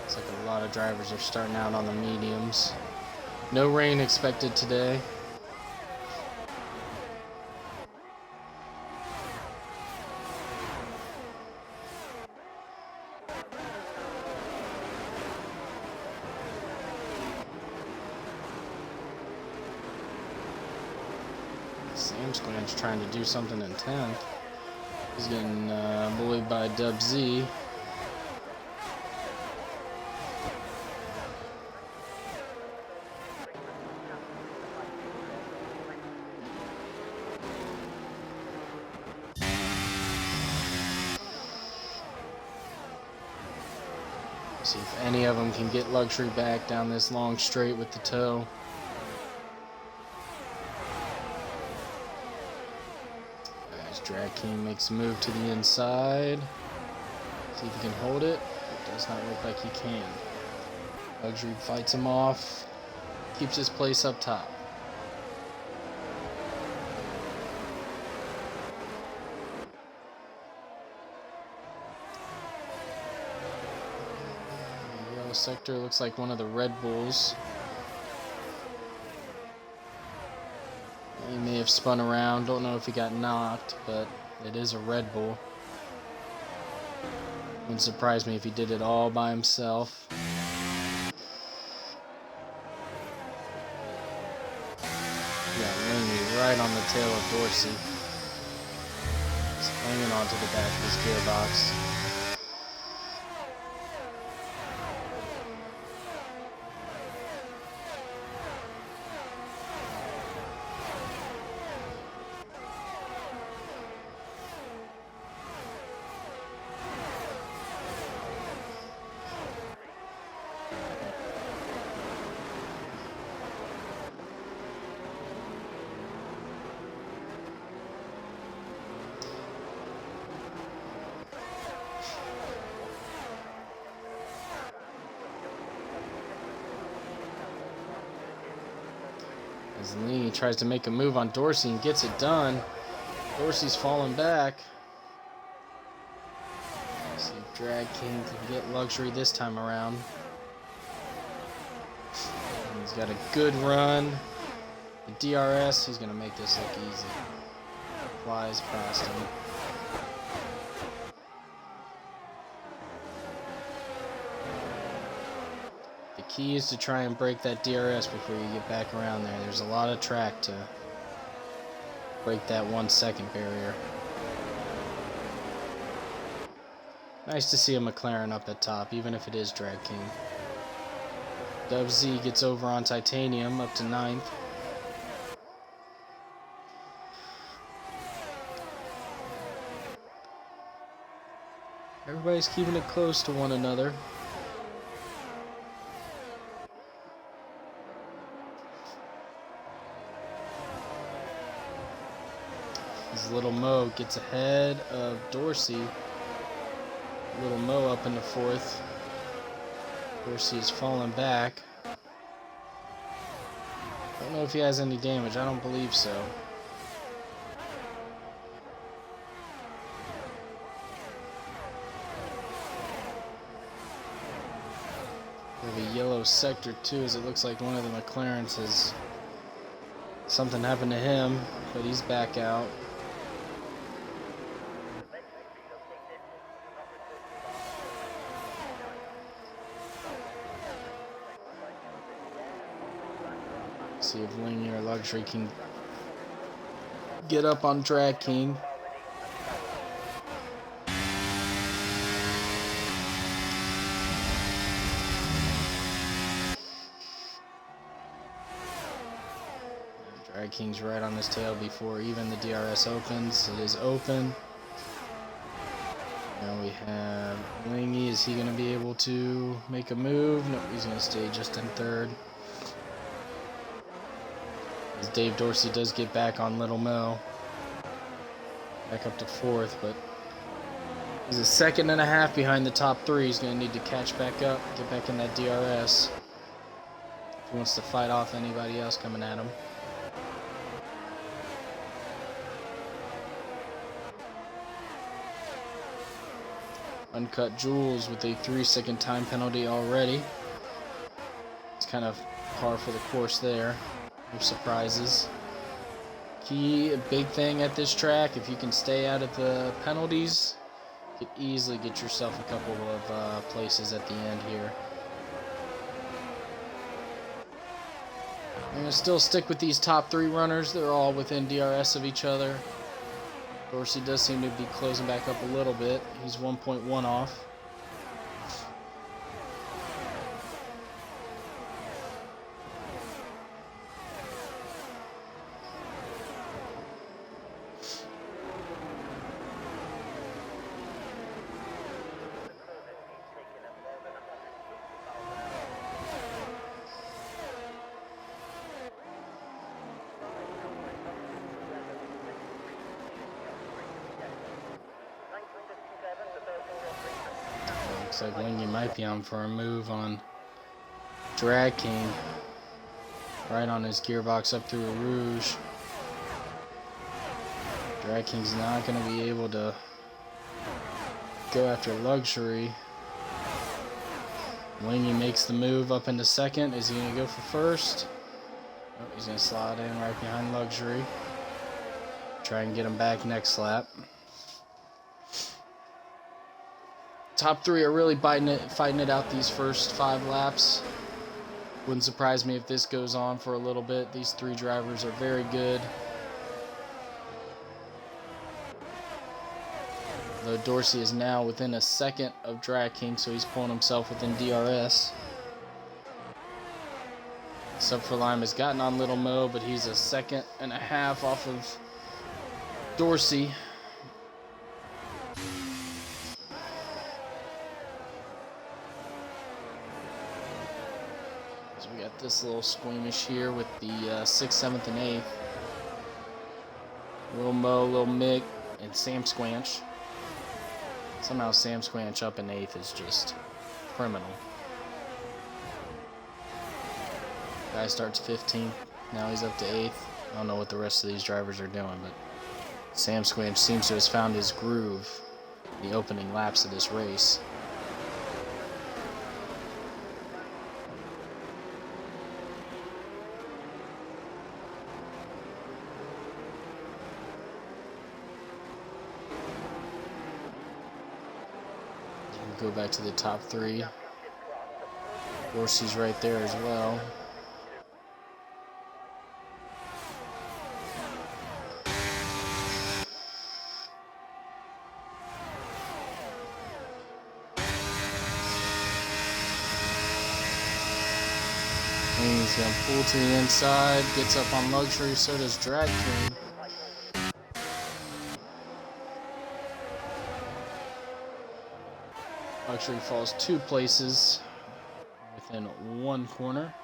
Looks like a lot of drivers are starting out on the mediums. No rain expected today. Sam Squan's trying to do something in 10th. He's getting bullied by Dub Z. See if any of them can get Luxury back down this long straight with the toe. As Drag King makes a move to the inside. See if he can hold it. It does not look like he can. Luxury fights him off. Keeps his place up top. Sector looks like one of the Red Bulls. He may have spun around. Don't know if he got knocked, but it is a Red Bull. Wouldn't surprise me if he did it all by himself. Got Laney right on the tail of Dorsey. He's hanging onto the back of his gearbox. As Lee tries to make a move on Dorsey and gets it done. Dorsey's falling back. See if Drag King can get luxury this time around. And he's got a good run. The DRS, he's going to make this look easy. Flies past him. The key is to try and break that DRS before you get back around there. There's a lot of track to break that 1 second barrier. Nice to see a McLaren up at top, even if it is Drag King. Dub Z gets over on Titanium, up to 9th. Everybody's keeping it close to one another. As Little Mo gets ahead of Dorsey. Little Mo up into 4th. Dorsey is falling back. Don't know if he has any damage. I don't believe so. We have a yellow sector too, as it looks like one of the McLarens has something happened to him, but he's back out. See if Linear Luxury can get up on Drag King. Drag King's right on his tail before even the DRS opens. It is open. Now we have Lingy. Is he going to be able to make a move? No, he's going to stay just in 3rd. As Dave Dorsey does get back on Little Mo. Back up to 4th, but he's a 1.5 seconds behind the top 3. He's going to need to catch back up, get back in that DRS. If he wants to fight off anybody else coming at him. Uncut Jules with a 3-second time penalty already. It's kind of par for the course there. No surprises. Key, a big thing at this track, if you can stay out of the penalties, you could easily get yourself a couple of places at the end here. I'm going to still stick with these top 3 runners. They're all within DRS of each other. Dorsey does seem to be closing back up a little bit. He's 1.1 off. Looks like Lingy might be on for a move on Drag King. Right on his gearbox up through a Rouge. Drag King's not going to be able to go after Luxury. Lingy makes the move up into 2nd. Is he going to go for 1st? Oh, he's going to slide in right behind Luxury. Try and get him back next lap. Top 3 are really fighting it out these first 5 laps. Wouldn't surprise me if this goes on for a little bit. These 3 drivers are very good. Though Dorsey is now within a 2nd of Drag King, so he's pulling himself within DRS. Sub for Lime has gotten on Little Mo, but he's a 1.5 seconds off of Dorsey. So we got this little squeamish here with the 6th, 7th, and 8th. Little Mo, Little Mick, and Sam Squanch. Somehow Sam Squanch up in 8th is just criminal. Guy starts 15th. Now he's up to 8th. I don't know what the rest of these drivers are doing, but Sam Squinch seems to have found his groove in the opening laps of this race. Go back to the top 3. Dorsey's right there as well. And he's gonna pull to the inside, gets up on luxury, so does Drag King. Luxury falls 2 places within 1 corner.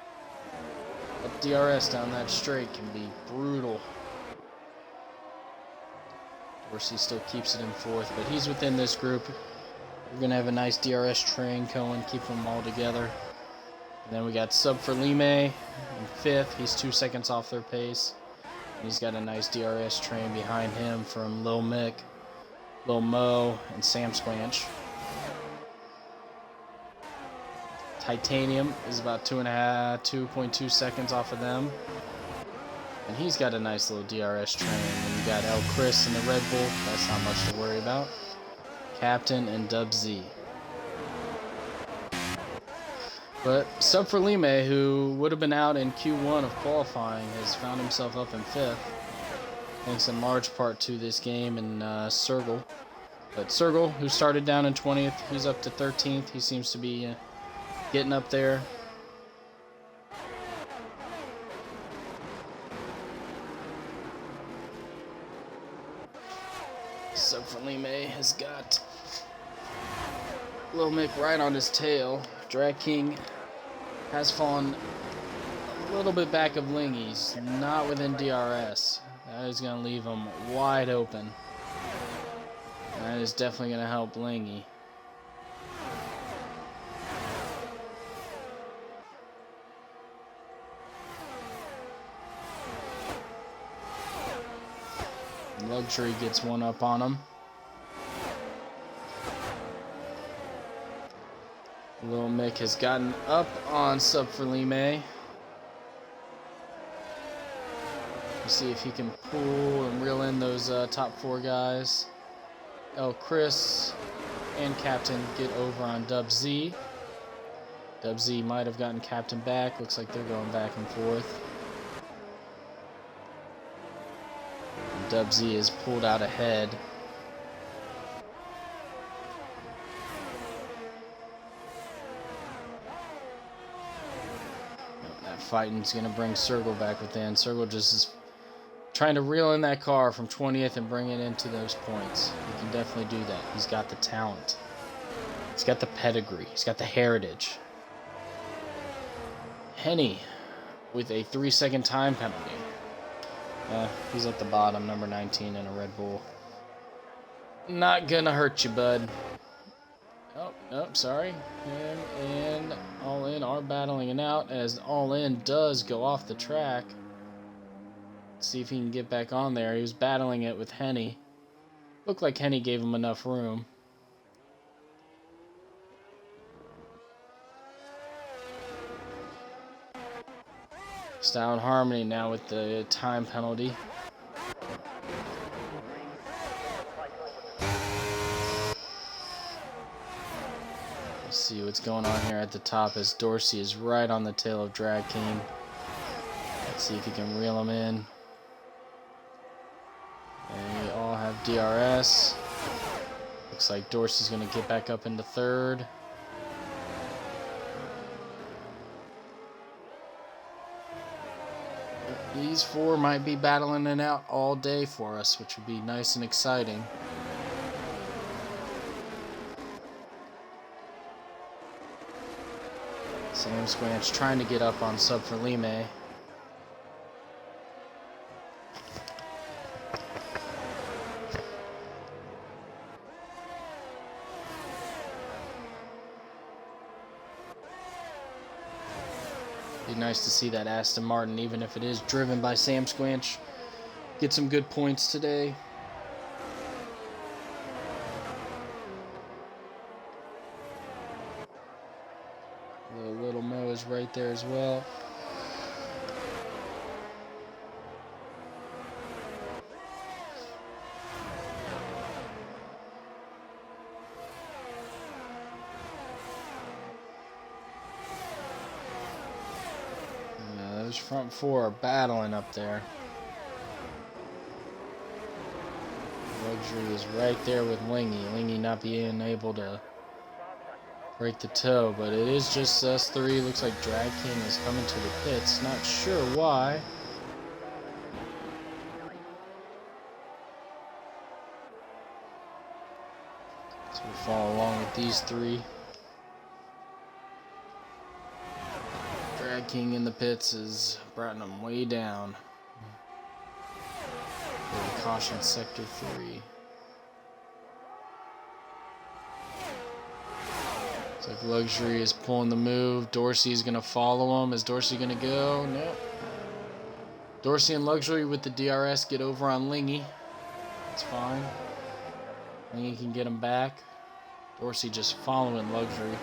But DRS down that straight can be brutal. Dorsey still keeps it in 4th, but he's within this group. We're going to have a nice DRS train going, keep them all together. And then we got Sub for Lime in 5th. He's 2 seconds off their pace. And he's got a nice DRS train behind him from Lil Mick, Lil Mo, and Sam Squanch. Titanium is about 2.2 seconds off of them. And he's got a nice little DRS train. And you got El Chris in the Red Bull. That's not much to worry about. Captain and Dub Z. But Sub for Lime, who would have been out in Q1 of qualifying, has found himself up in 5th. Thanks in large part to this game and Sergel. But Sergel, who started down in 20th, he's up to 13th. He seems to be getting up there. Sub for Lime has got Lil Mick right on his tail. Drag King has fallen a little bit back of Ling. He's not within DRS. That is going to leave him wide open. That is definitely going to help Lingy. Luxury gets one up on him. Lil Mick has gotten up on Sub for Lime. Let's see if he can pull and reel in those top 4 guys. El Chris and Captain get over on Dub Z. Dub Z might have gotten Captain back. Looks like they're going back and forth. Dub Z is pulled out ahead. That fighting's going to bring Sergel back within. Sergel just is trying to reel in that car from 20th and bring it into those points. He can definitely do that. He's got the talent. He's got the pedigree. He's got the heritage. Henny with a 3-second time penalty. He's at the bottom, number 19 in a Red Bull. Not gonna hurt you, bud. Oh, sorry. Him and All In are battling it out as All In does go off the track. Let's see if he can get back on there. He was battling it with Henny. Looked like Henny gave him enough room. Style and Harmony now with the time penalty. Let's see what's going on here at the top as Dorsey is right on the tail of Drag King. Let's see if he can reel him in. And we all have DRS. Looks like Dorsey's going to get back up into 3rd. These 4 might be battling it out all day for us, which would be nice and exciting. Sam Squanch trying to get up on Sub for Lime. Be nice to see that Aston Martin, even if it is driven by Sam Squanch, get some good points today. The little Mo is right there as well. Those front four are battling up there. Luxury is right there with Lingy. Lingy not being able to break the toe, but it is just us three. Looks like Drag King is coming to the pits. Not sure why. So we follow along with these three. Drag King in the pits is brought him way down. Caution sector 3. Looks like Luxury is pulling the move. Dorsey's gonna follow him. Is Dorsey gonna go? Nope. Dorsey and Luxury with the DRS get over on Lingy. It's fine. Lingy can get him back. Dorsey just following Luxury.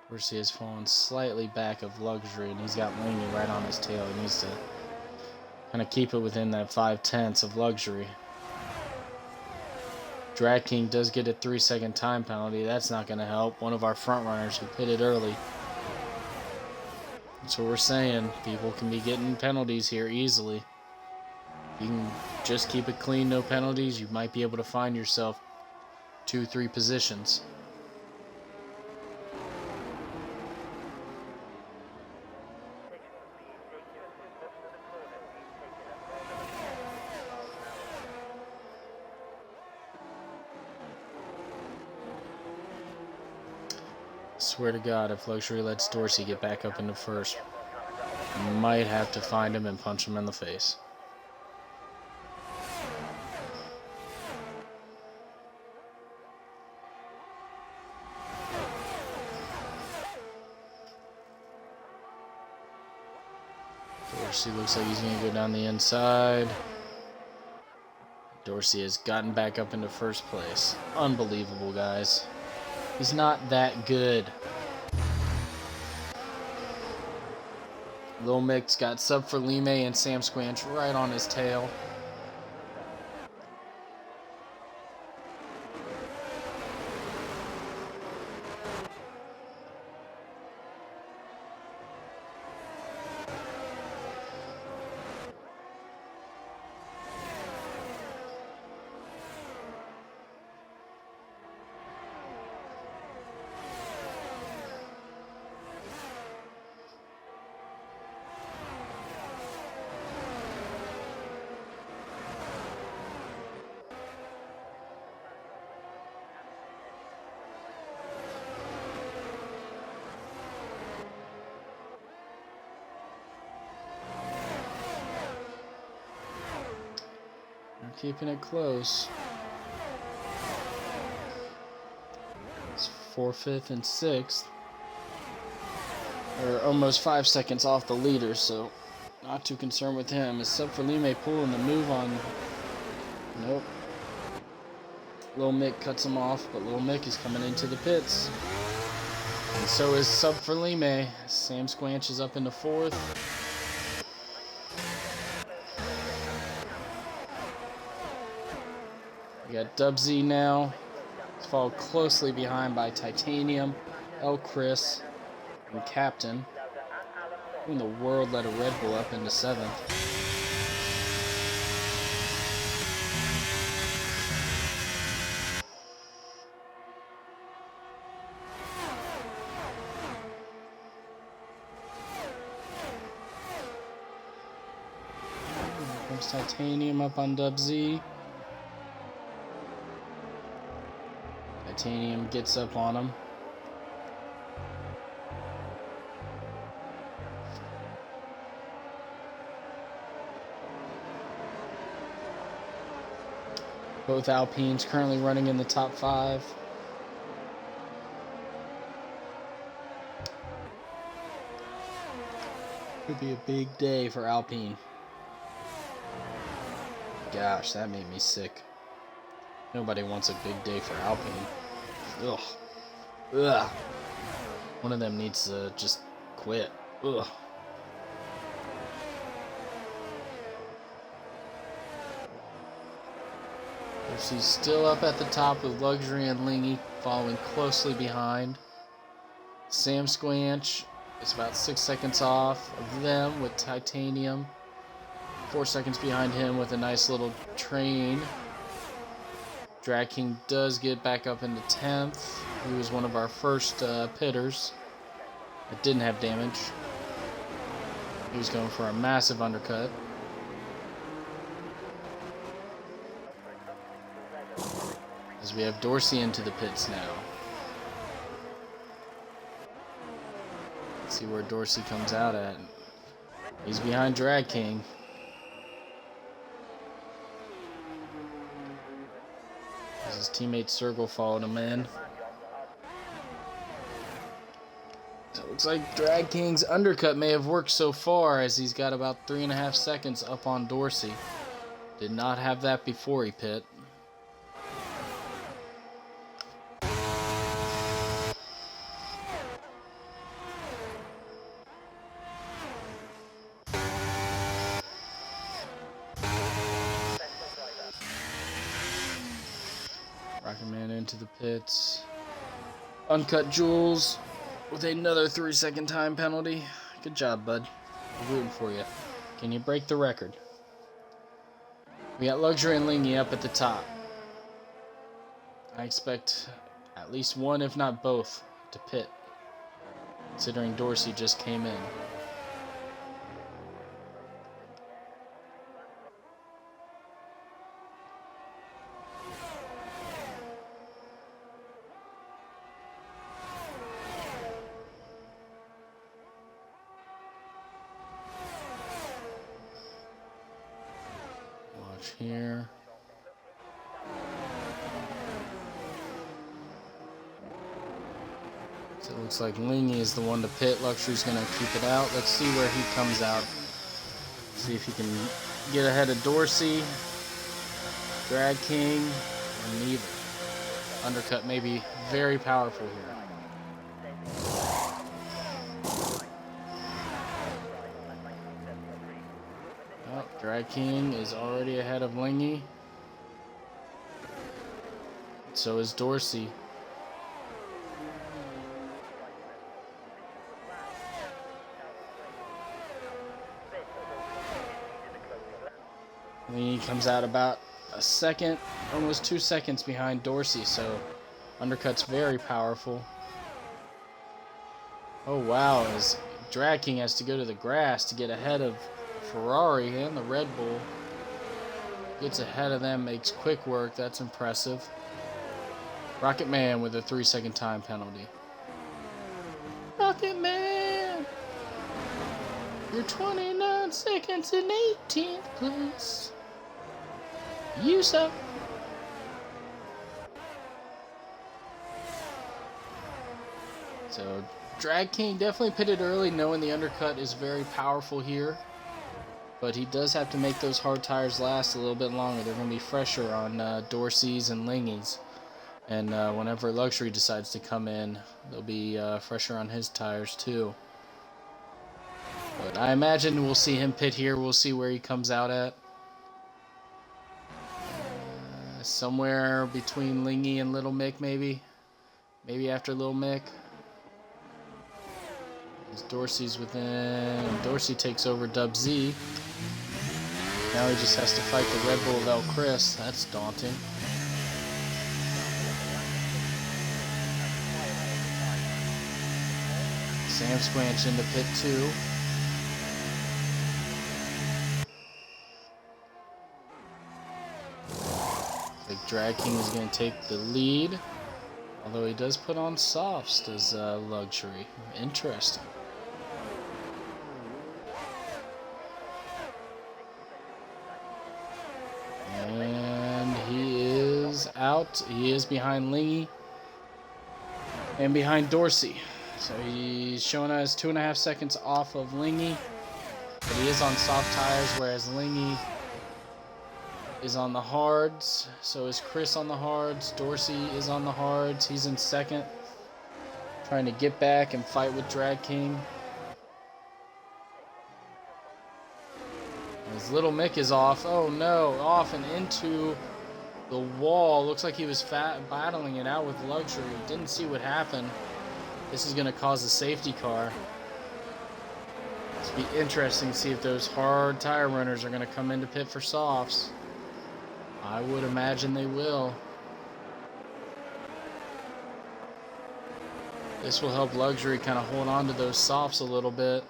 Dorsey has fallen slightly back of Luxury, and he's got Lingy right on his tail. He needs to kind of keep it within that 5/10 of Luxury. Drag King does get a 3-second time penalty. That's not going to help. One of our front runners who pitted early. That's what we're saying. People can be getting penalties here easily. You can just keep it clean, no penalties. You might be able to find yourself 2-3 positions. Swear to God, if Luxury lets Dorsey get back up into first, might have to find him and punch him in the face. Dorsey looks like he's going to go down the inside. Dorsey has gotten back up into first place. Unbelievable, guys. He's not that good. Lil Mick's got sub for Lime and Sam Squanch right on his tail. Keeping it close. It's 4th, 5th, and 6th. We're almost 5 seconds off the leader, so not too concerned with him. Is sub for Lime pulling the move on? Nope. Lil Mick cuts him off, but Lil Mick is coming into the pits. And so is sub for Lime. Sam Squanch is up into 4th. We got Dubsy now. He's followed closely behind by Titanium, El Chris, and Captain. Who in the world let a Red Bull up into 7th? There's Titanium up on Dub Z. Titanium gets up on him. Both Alpines currently running in the top 5. Could be a big day for Alpine. Gosh, that made me sick. Nobody wants a big day for Alpine. Ugh. Ugh. One of them needs to just quit. Ugh. She's still up at the top with Luxury and Lingy following closely behind. Sam Squanch is about 6 seconds off of them with Titanium. 4 seconds behind him with a nice little train. Drag King does get back up into 10th. He was one of our first pitters that didn't have damage. He was going for a massive undercut. As we have Dorsey into the pits now. Let's see where Dorsey comes out at. He's behind Drag King. As his teammate Circle followed him in. So it looks like Drag King's undercut may have worked so far, as he's got about 3.5 seconds up on Dorsey. Did not have that before he pit. Rocket Man into the pits. Uncut Jules with another 3-second time penalty. Good job, bud. I'm rooting for you. Can you break the record? We got Luxury and Lingy up at the top. I expect at least one, if not both, to pit, considering Dorsey just came in. Here. So it looks like Lingy is the one to pit. Luxury's going to keep it out. Let's see where he comes out. See if he can get ahead of Dorsey, Drag King, or neither. Undercut may be very powerful here. Drag King is already ahead of Lingy. So is Dorsey. Lingy comes out about a second, almost 2 seconds behind Dorsey, so undercut's very powerful. Oh wow, as Drag King has to go to the grass to get ahead of Ferrari and the Red Bull. Gets ahead of them, makes quick work. That's impressive. Rocket Man with a 3-second time penalty. Rocket Man! You're 29 seconds in 18th place. You suck. So, Drag King definitely pitted early, knowing the undercut is very powerful here. But he does have to make those hard tires last a little bit longer. They're going to be fresher on Dorsey's and Lingy's. And whenever Luxury decides to come in, they'll be fresher on his tires too. But I imagine we'll see him pit here. We'll see where he comes out at. Somewhere between Lingy and Little Mick, maybe. Maybe after Little Mick. As Dorsey's within. Dorsey takes over Dub Z. Now he just has to fight the Red Bull of El Chris. That's daunting. Sam Squanch into pit 2. Drag King is going to take the lead. Although he does put on softs, does Luxury. Interesting. And he is out. He is behind Lingy and behind Dorsey. So he's showing us 2.5 seconds off of Lingy. But he is on soft tires, whereas Lingy is on the hards. So is Chris on the hards. Dorsey is on the hards. He's in second, trying to get back and fight with Drag King. His little Mick is off. Oh no, off and into the wall. Looks like he was battling it out with Luxury. Didn't see what happened. This is going to cause a safety car. It's be interesting to see if those hard tire runners are going to come into pit for softs. I would imagine they will. This will help Luxury kind of hold on to those softs a little bit.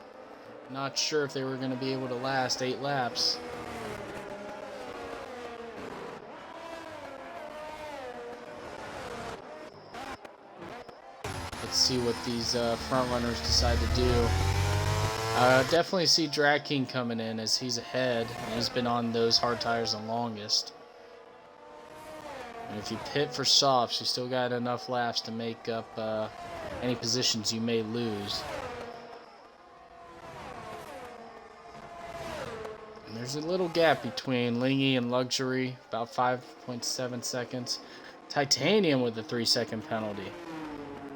Not sure if they were going to be able to last 8 laps. Let's see what these front runners decide to do. Definitely see Drag King coming in as he's ahead, and he's been on those hard tires the longest. And if you pit for softs, you still got enough laps to make up any positions you may lose. And there's a little gap between Lingy and Luxury, about 5.7 seconds. Titanium with the 3-second penalty.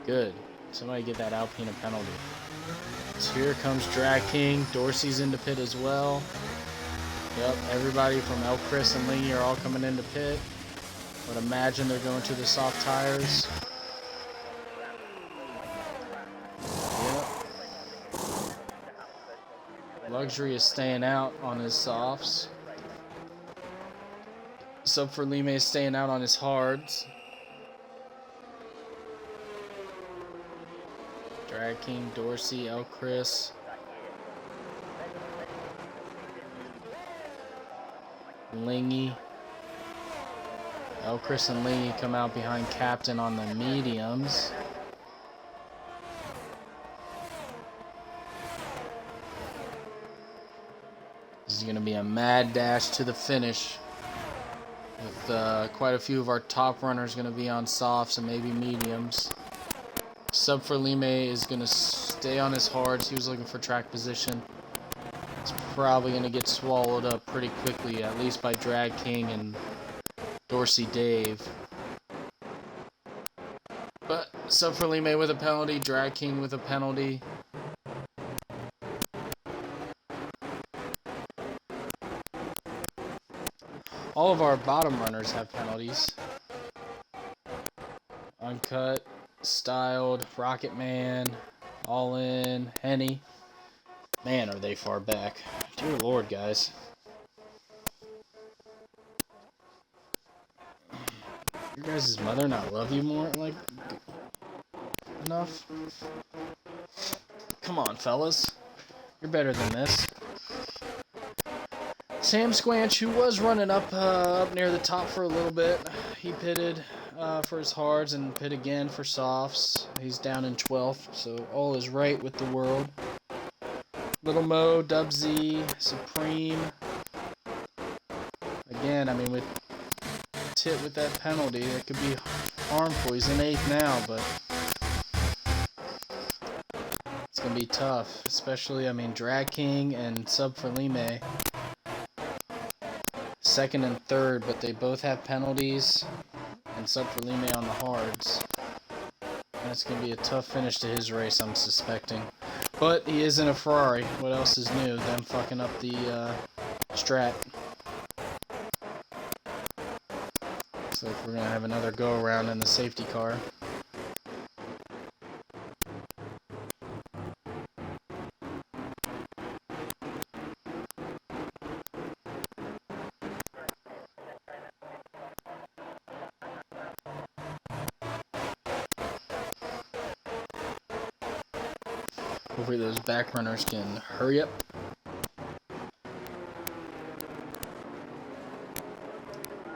Good. Somebody get that Alpine a penalty. So here comes Drag King. Dorsey's into pit as well. Yep, everybody from El Chris and Lingy are all coming into pit. Would imagine they're going to the soft tires. Yep. Luxury is staying out on his softs. Sub for Lime is staying out on his hards. Drag King, Dorsey, El Chris. Lingy. El Chris and Lingy come out behind Captain on the mediums. This is going to be a mad dash to the finish. With quite a few of our top runners going to be on softs and maybe mediums. Sub for Lime is going to stay on his hards. He was looking for track position. It's probably going to get swallowed up pretty quickly, at least by Drag King and Dorsey Dave. But Sub for Lime with a penalty, Drag King with a penalty. All of our bottom runners have penalties. Uncut, Styled, Rocket Man, All In, Henny. Man, are they far back. Dear Lord, guys. Your guys' mother not love you more, like, enough? Come on, fellas. You're better than this. Sam Squanch, who was running up near the top for a little bit, he pitted for his hards and pit again for softs. He's down in 12th, so all is right with the world. Little Mo, Dub Z, Supreme. Again, I mean, with Tit with that penalty, it could be harmful. He's in 8th now, but it's going to be tough. Especially, I mean, Drag King and Sub for Lime. 2nd and 3rd, but they both have penalties. And Sub for Lime on the hards. That's going to be a tough finish to his race, I'm suspecting. But he is in a Ferrari. What else is new? Them fucking up the strat. Looks like we're going to have another go-around in the safety car. Hopefully those back runners can hurry up.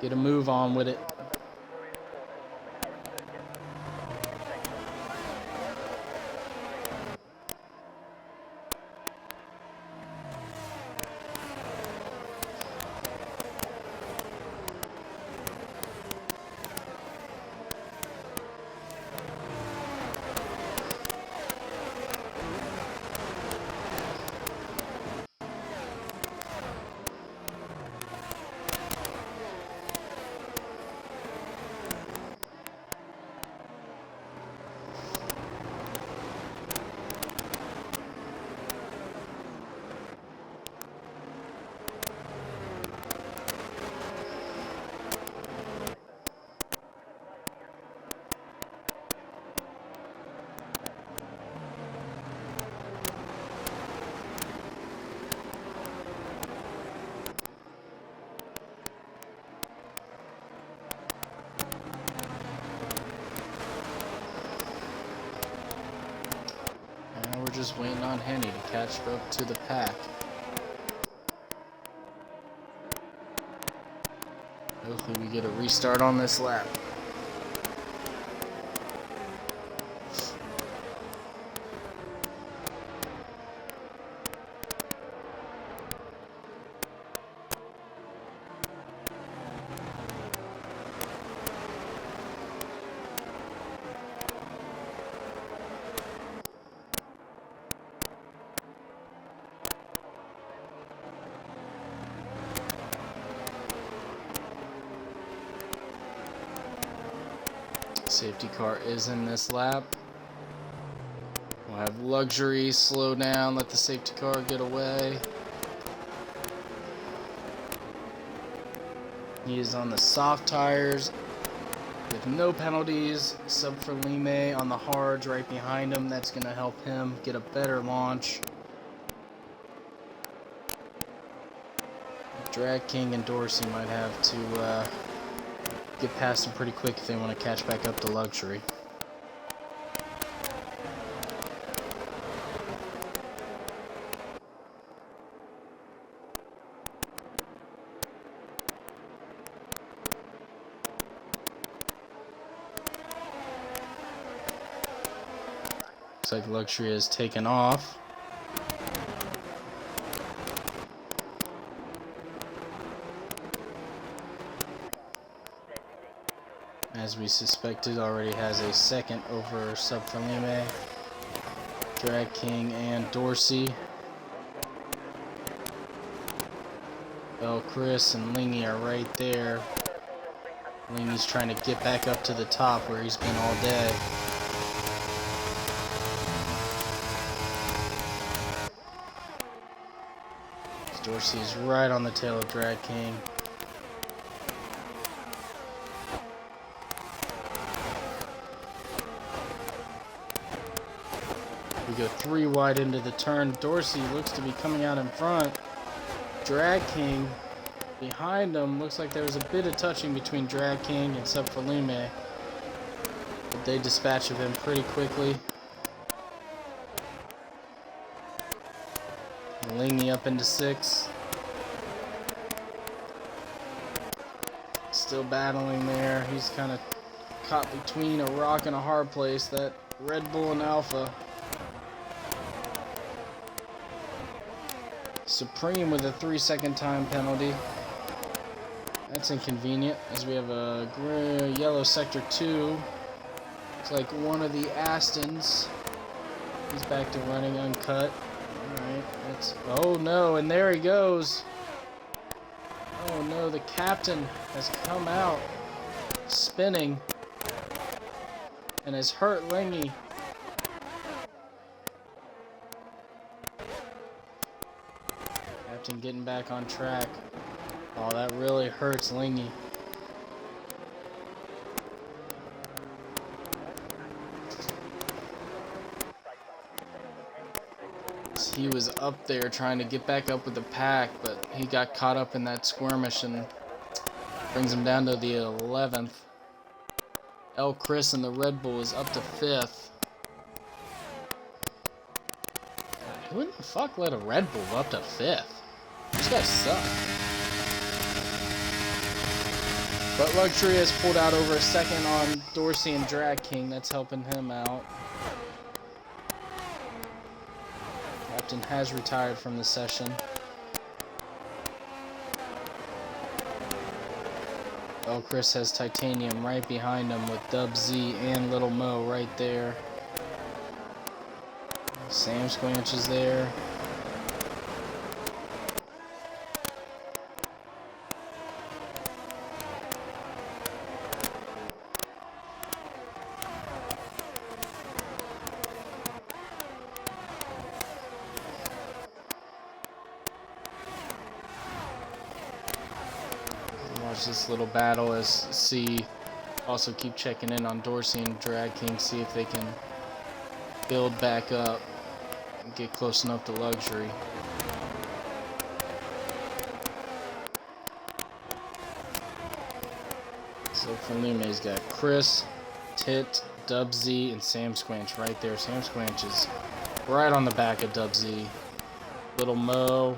Get a move on with it. Just waiting on Henny to catch up to the pack. Hopefully we get a restart on this lap. Safety car is in this lap. We'll have luxury, slow down, let the safety car get away. He is on the soft tires with no penalties. Sub for Lime on the hards right behind him. That's going to help him get a better launch. Drag King and Dorsey might have to get past him pretty quick if they want to catch back up to luxury. Looks like luxury has taken off. As we suspected, already has a second over Sub for Lime, Drag King, and Dorsey. Chris and Lingy are right there. Lingy's trying to get back up to the top where he's been all day. Dorsey is right on the tail of Drag King. We go 3 wide into the turn. Dorsey looks to be coming out in front. Drag King behind him. Looks like there was a bit of touching between Drag King and Sub for Lime, but they dispatch of him pretty quickly. Lingy up into 6. Still battling there. He's kind of caught between a rock and a hard place. That Red Bull and Alpha. Supreme with a 3-second time penalty. That's inconvenient, as we have a yellow sector 2. It's like one of the Astons. He's back to running uncut. Alright, that's... Oh no, and there he goes. Oh no, the captain has come out spinning and has hurt Lingy. Captain getting back on track. Oh, that really hurts Lingy. He was up there trying to get back up with the pack, but he got caught up in that skirmish and brings him down to the 11th. Chris and the Red Bull is up to 5th. Who in the fuck let a Red Bull up to 5th? These guys suck. But Luxury has pulled out over a second on Dorsey and Drag King. That's helping him out. Captain has retired from the session. Chris has Titanium right behind him with Dub Z and Little Mo right there. Sam Squanch is there. Watch this little battle as C also keep checking in on Dorsey and Drag King, see if they can build back up and get close enough to Luxury. So for Lime's got Chris, Tit, Dub Z, and Sam Squanch right there. Sam Squanch is Right on the back of Dub Z. Little Mo.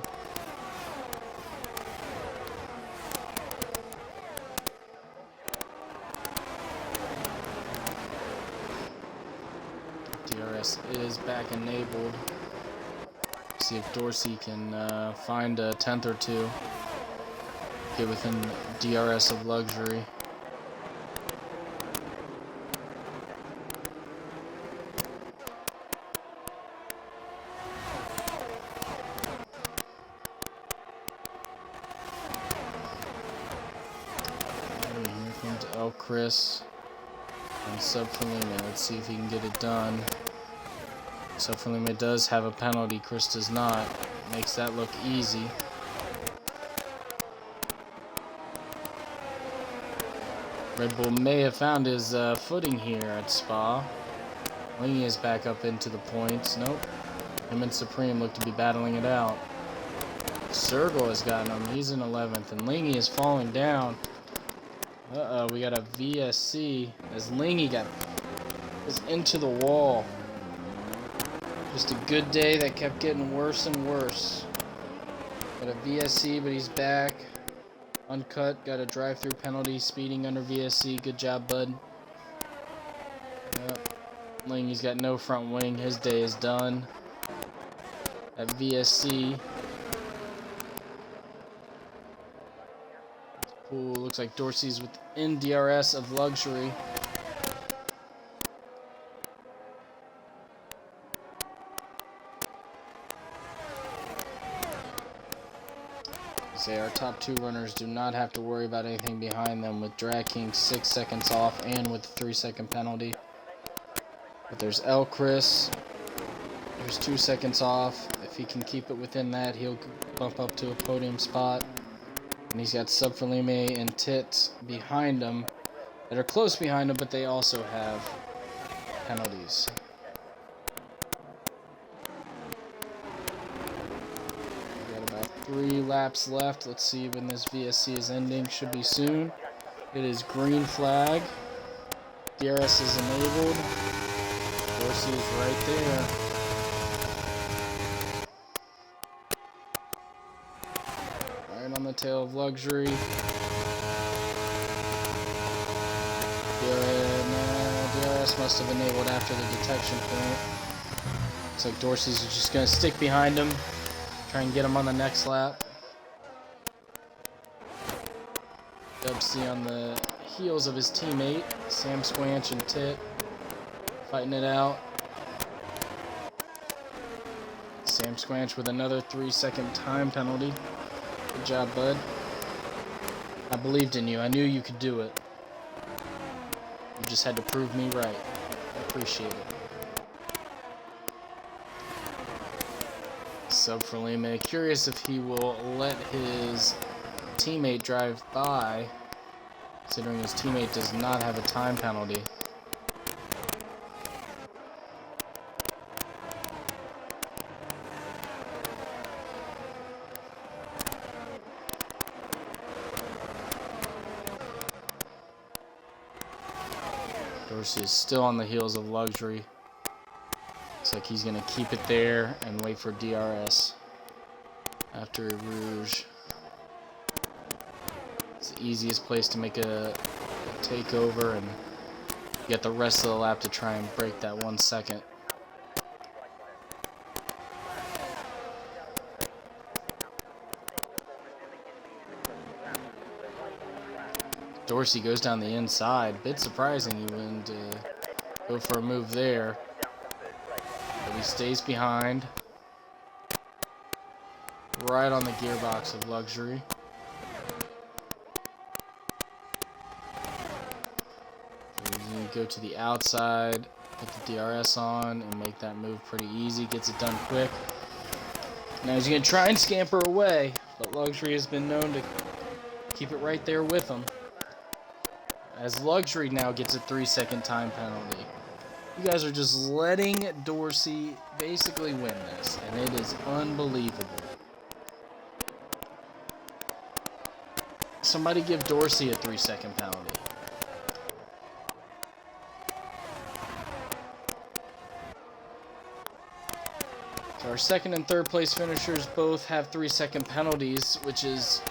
DRS is back enabled. See if Dorsey can find a 10th or two. Get within DRS of luxury. And here comes El Chris and Subfalima. Let's see if he can get it done. Subfalima does have a penalty. Chris does not. Makes that look easy. Red Bull may have found his footing here at Spa. Lingy is back up into the points. Nope. Him and Supreme look to be battling it out. Sergel has gotten him. He's in 11th. And Lingy is falling down. Uh-oh, we got a VSC as Lingy was into the wall. Just a good day that kept getting worse and worse. Got a VSC, but he's back. Uncut, got a drive-through penalty, speeding under VSC. Good job, bud. Yep. Lingy's got no front wing. His day is done. At VSC. Ooh, looks like Dorsey's within DRS of luxury. Say our top two runners do not have to worry about anything behind them with Drag King 6 seconds off and with the 3-second penalty. But there's El Chris. There's 2 seconds off. If he can keep it within that, he'll bump up to a podium spot. And he's got Subfalime and Tit behind him that are close behind him, but they also have penalties. We got about 3 laps left. Let's see when this VSC is ending. Should be soon. It is green flag. DRS is enabled. Dorsey is right there. On the tail of luxury. DRS must have enabled after the detection point. Looks like Dorsey's just going to stick behind him. Try and get him on the next lap. Dub C on the heels of his teammate, Sam Squanch and Tit. Fighting it out. Sam Squanch with another 3-second time penalty. Good job, bud. I believed in you. I knew you could do it. You just had to prove me right. I appreciate it. Subfalime. Curious if he will let his teammate drive by, considering his teammate does not have a time penalty. Dorsey is still on the heels of luxury. Looks like he's going to keep it there and wait for DRS after Rouge. It's the easiest place to make a takeover, and you get the rest of the lap to try and break that 1 second. Dorsey goes down the inside. Bit surprising he wouldn't go for a move there. But he stays behind. Right on the gearbox of luxury. He's going to go to the outside, put the DRS on, and make that move pretty easy. Gets it done quick. Now he's going to try and scamper away, but luxury has been known to keep it right there with him. As luxury now gets a 3-second time penalty. You guys are just letting Dorsey basically win this, and it is unbelievable. Somebody give Dorsey a 3-second penalty. Our second and third place finishers both have 3-second penalties, which is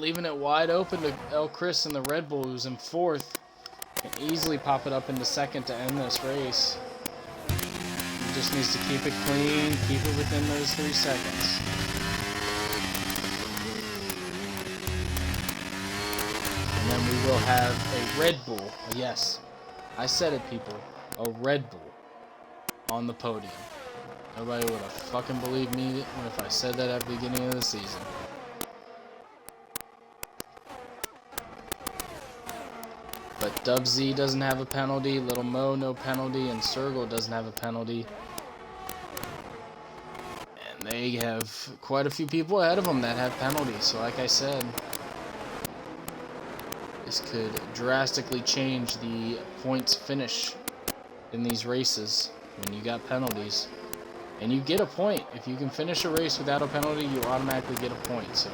leaving it wide open to El Chris and the Red Bull, who's in fourth. Can easily pop it up into second to end this race. He just needs to keep it clean, keep it within those 3 seconds. And then we will have a Red Bull. Yes, I said it, people. A Red Bull on the podium. Nobody would have fucking believed me if I said that at the beginning of the season. But Dub Z doesn't have a penalty, Little Mo no penalty, and Sergel doesn't have a penalty. And they have quite a few people ahead of them that have penalties. So like I said, this could drastically change the points finish in these races when you got penalties. And you get a point. If you can finish a race without a penalty, you automatically get a point. So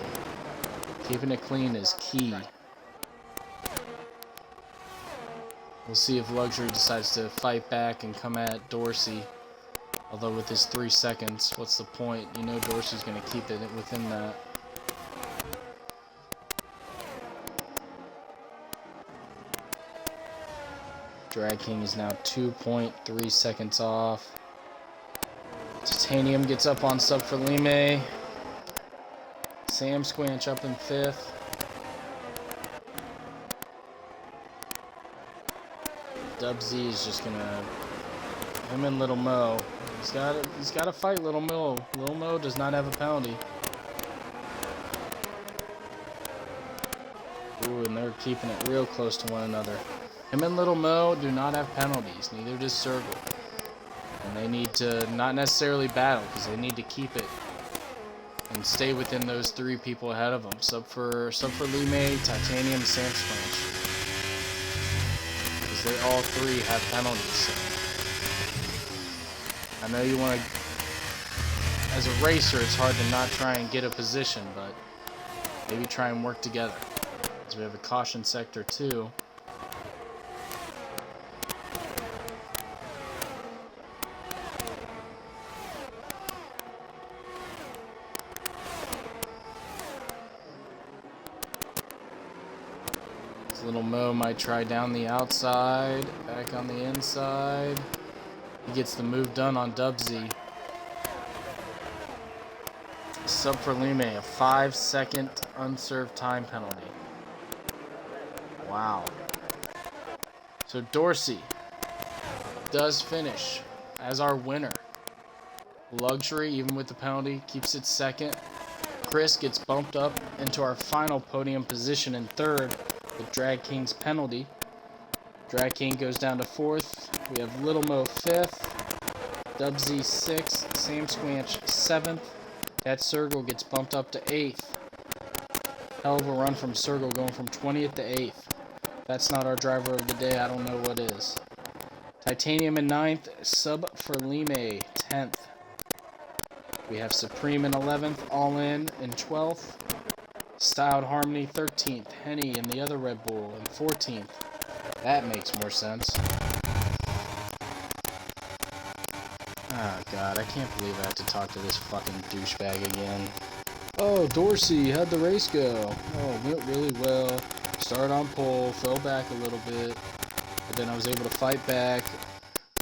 keeping it clean is key. We'll see if Luxury decides to fight back and come at Dorsey. Although with his 3 seconds, what's the point? You know Dorsey's going to keep it within that. Drag King is now 2.3 seconds off. Titanium gets up on sub for Lime. Sam Squanch up in 5th. Dub Z is just gonna, him and Little Mo. He's got to fight Little Mo. Little Mo does not have a penalty. Ooh, and they're keeping it real close to one another. Him and Little Mo do not have penalties. Neither does Sergel. And they need to not necessarily battle, because they need to keep it and stay within those 3 people ahead of them. Sub for Lime, Titanium, Sam Squanch. Because they all 3 have penalties. So I know you want to, as a racer, it's hard to not try and get a position, but maybe try and work together. Because we have a caution sector too. Little Mo might try down the outside, back on the inside. He gets the move done on Dub Z. Sub for Lime, a 5-second unserved time penalty. Wow. So Dorsey does finish as our winner. Luxury, even with the penalty, keeps it second. Chris gets bumped up into our final podium position in 3rd. With Drag King's penalty. Drag King goes down to 4th. We have Little Mo 5th. Dub Z 6th. Sam Squanch 7th. That Sergel gets bumped up to 8th. Hell of a run from Sergel, going from 20th to 8th. That's not our driver of the day. I don't know what is. Titanium in 9th. Sub for Lime 10th. We have Supreme in 11th. All in 12th. Styled Harmony 13th, Henny and the other Red Bull in 14th. That makes more sense. Oh god, I can't believe I have to talk to this fucking douchebag again. Oh, Dorsey, how'd the race go? Oh, it went really well. Started on pole, fell back a little bit, but then I was able to fight back.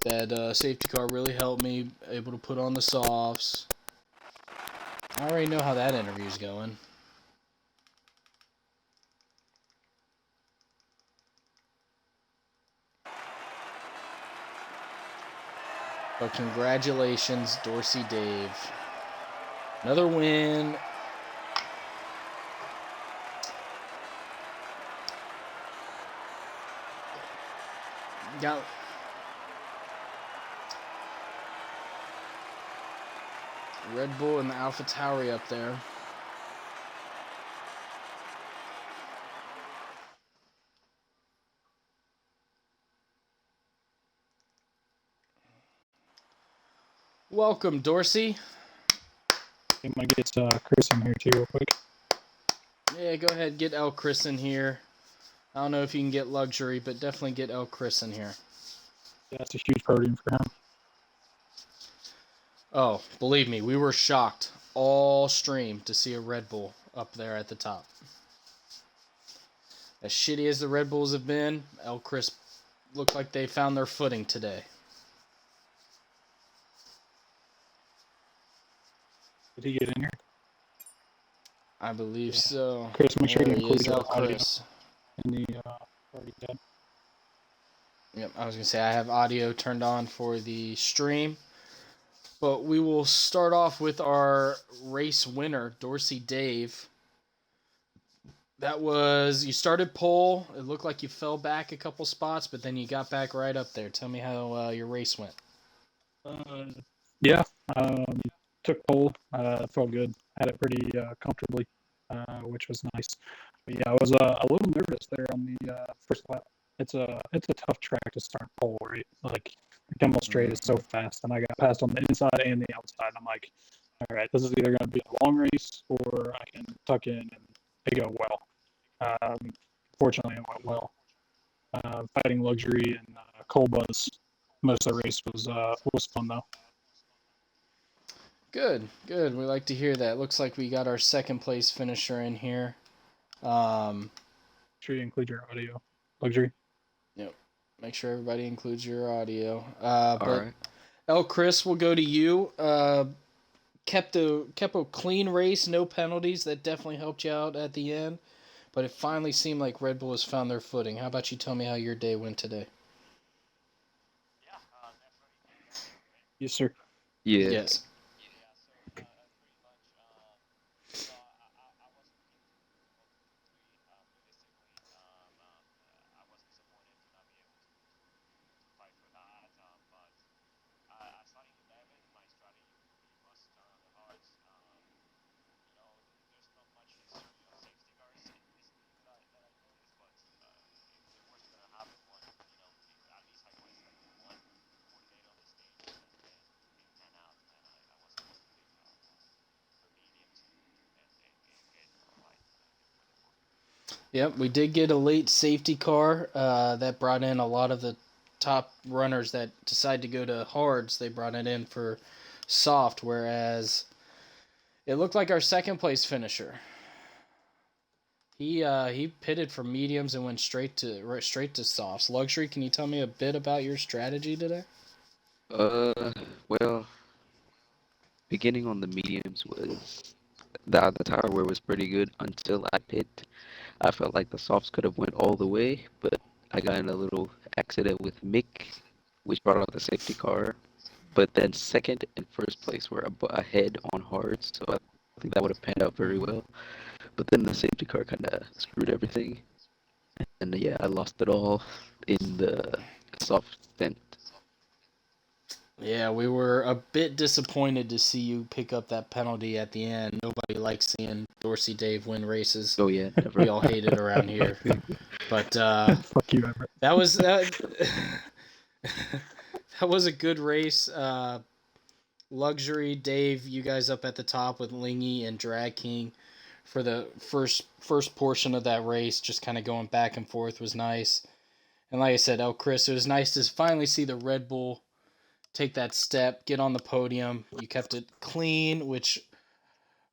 That safety car really helped me, able to put on the softs. I already know how that interview's going. But congratulations, Dorsey Dave. Another win. Got Red Bull and the Alpha Tauri up there. Welcome, Dorsey. I'm gonna get Chris in here too real quick. Yeah, go ahead, get El Chris in here. I don't know if you can get Luxury, but definitely get El Chris in here. Yeah, it's a huge podium for him. Oh, believe me, we were shocked all stream to see a Red Bull up there at the top. As shitty as the Red Bulls have been, El Chris looked like they found their footing today. Did he get in here? I believe so. Chris, make sure There you he include is, your El audio Chris. in the already done. Yep, I was going to say I have audio turned on for the stream. But we will start off with our race winner, Dorsey Dave. That was, you started pole. It looked like you fell back a couple spots, but then you got back right up there. Tell me how your race went. Yeah, took pole. Felt good. Had it pretty comfortably, which was nice. But yeah, I was a little nervous there on the first lap. It's a tough track to start pole, right? Like the Kimmel Straight is so fast, and I got passed on the inside and the outside. I'm like, all right, this is either going to be a long race or I can tuck in and it go well. Fortunately, it went well. Fighting Luxury and Coal Buzz most of the race was fun though. Good. We like to hear that. Looks like we got our second place finisher in here. Sure you include your audio, Luxury. Yep. Make sure everybody includes your audio. All But right. El Chris, will go to you. Kept a clean race, no penalties. That definitely helped you out at the end. But it finally seemed like Red Bull has found their footing. How about you tell me how your day went today? Yes, sir. Yeah. Yes. Yep, we did get a late safety car that brought in a lot of the top runners that decide to go to hards. They brought it in for soft, whereas it looked like our second place finisher. He pitted for mediums and went straight to softs. Luxury, can you tell me a bit about your strategy today? Well, beginning on the mediums was the tire wear was pretty good until I pit. I felt like the softs could have went all the way, but I got in a little accident with Mick, which brought out the safety car. But then second and first place were ahead on hards, so I think that would have panned out very well. But then the safety car kind of screwed everything, and yeah, I lost it all in the soft stint. Yeah, we were a bit disappointed to see you pick up that penalty at the end. Nobody likes seeing Dorsey Dave win races. Oh yeah, We never. all hate it around here. But Fuck you, Everett. that was that. That was a good race. Luxury, Dave, you guys up at the top with Lingy and Drag King for the first portion of that race, just kind of going back and forth was nice. And like I said, El Chris, it was nice to finally see the Red Bull take that step, get on the podium. You kept it clean, which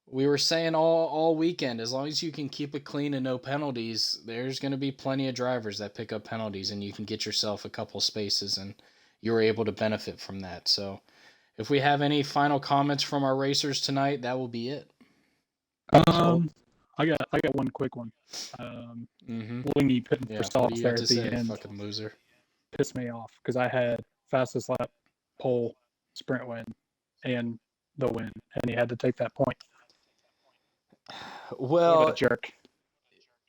we were saying all weekend. As long as you can keep it clean and no penalties, there's going to be plenty of drivers that pick up penalties, and you can get yourself a couple spaces, and you were able to benefit from that. So if we have any final comments from our racers tonight, that will be it. I got one quick one. Lingy pitting Yeah, for what softs do you there have to at the say, end fucking loser? pissed me off because I had fastest lap, pole, sprint win, and the win, and he had to take that point. Well, What a jerk.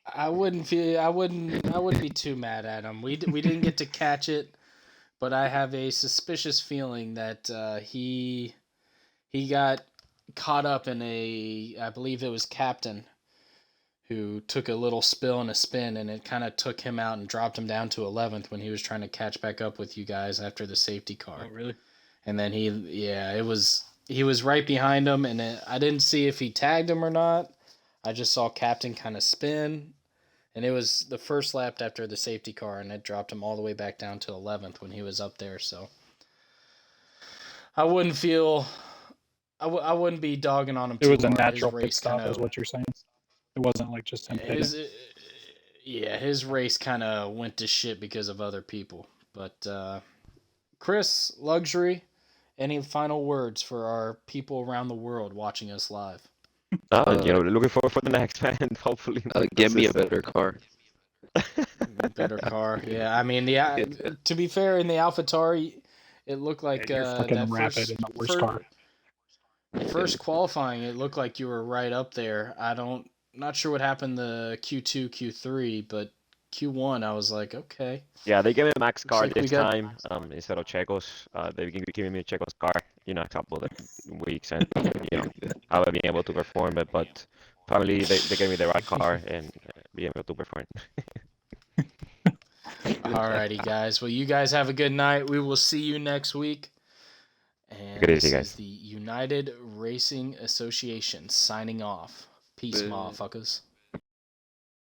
I wouldn't be too mad at him. We didn't get to catch it, but I have a suspicious feeling that he got caught up in I believe it was Captain, who took a little spill and a spin, and it kind of took him out and dropped him down to 11th when he was trying to catch back up with you guys after the safety car. Oh, really? And then he was right behind him, and I didn't see if he tagged him or not. I just saw Captain kind of spin, and it was the first lap after the safety car, and it dropped him all the way back down to 11th when he was up there. So I wouldn't feel I wouldn't be dogging on him It too was a hard. natural His pit race stop, kind is of what you're saying. It wasn't like just him pitting. his race kind of went to shit because of other people. But Chris, Luxury, any final words for our people around the world watching us live? Looking forward for the next man. Hopefully, more Get me a consistent. better car. Better car, yeah. I mean, Yeah. to be fair, in the AlphaTauri, it looked like You're fucking that rapid in the worst car. first qualifying. It looked like you were right up there. Not sure what happened the Q2, Q3, but Q1, I was like, okay. Yeah, they gave me a Max car like we this got- time instead of Checo's. They've given me Checo's car, a couple of weeks, and I haven't been able to perform it, but probably they gave me the right car and be able to perform. Alrighty, guys. Well, you guys have a good night. We will see you next week. And Good this evening, is guys. the United Racing Association signing off. Peace, Boo. motherfuckers.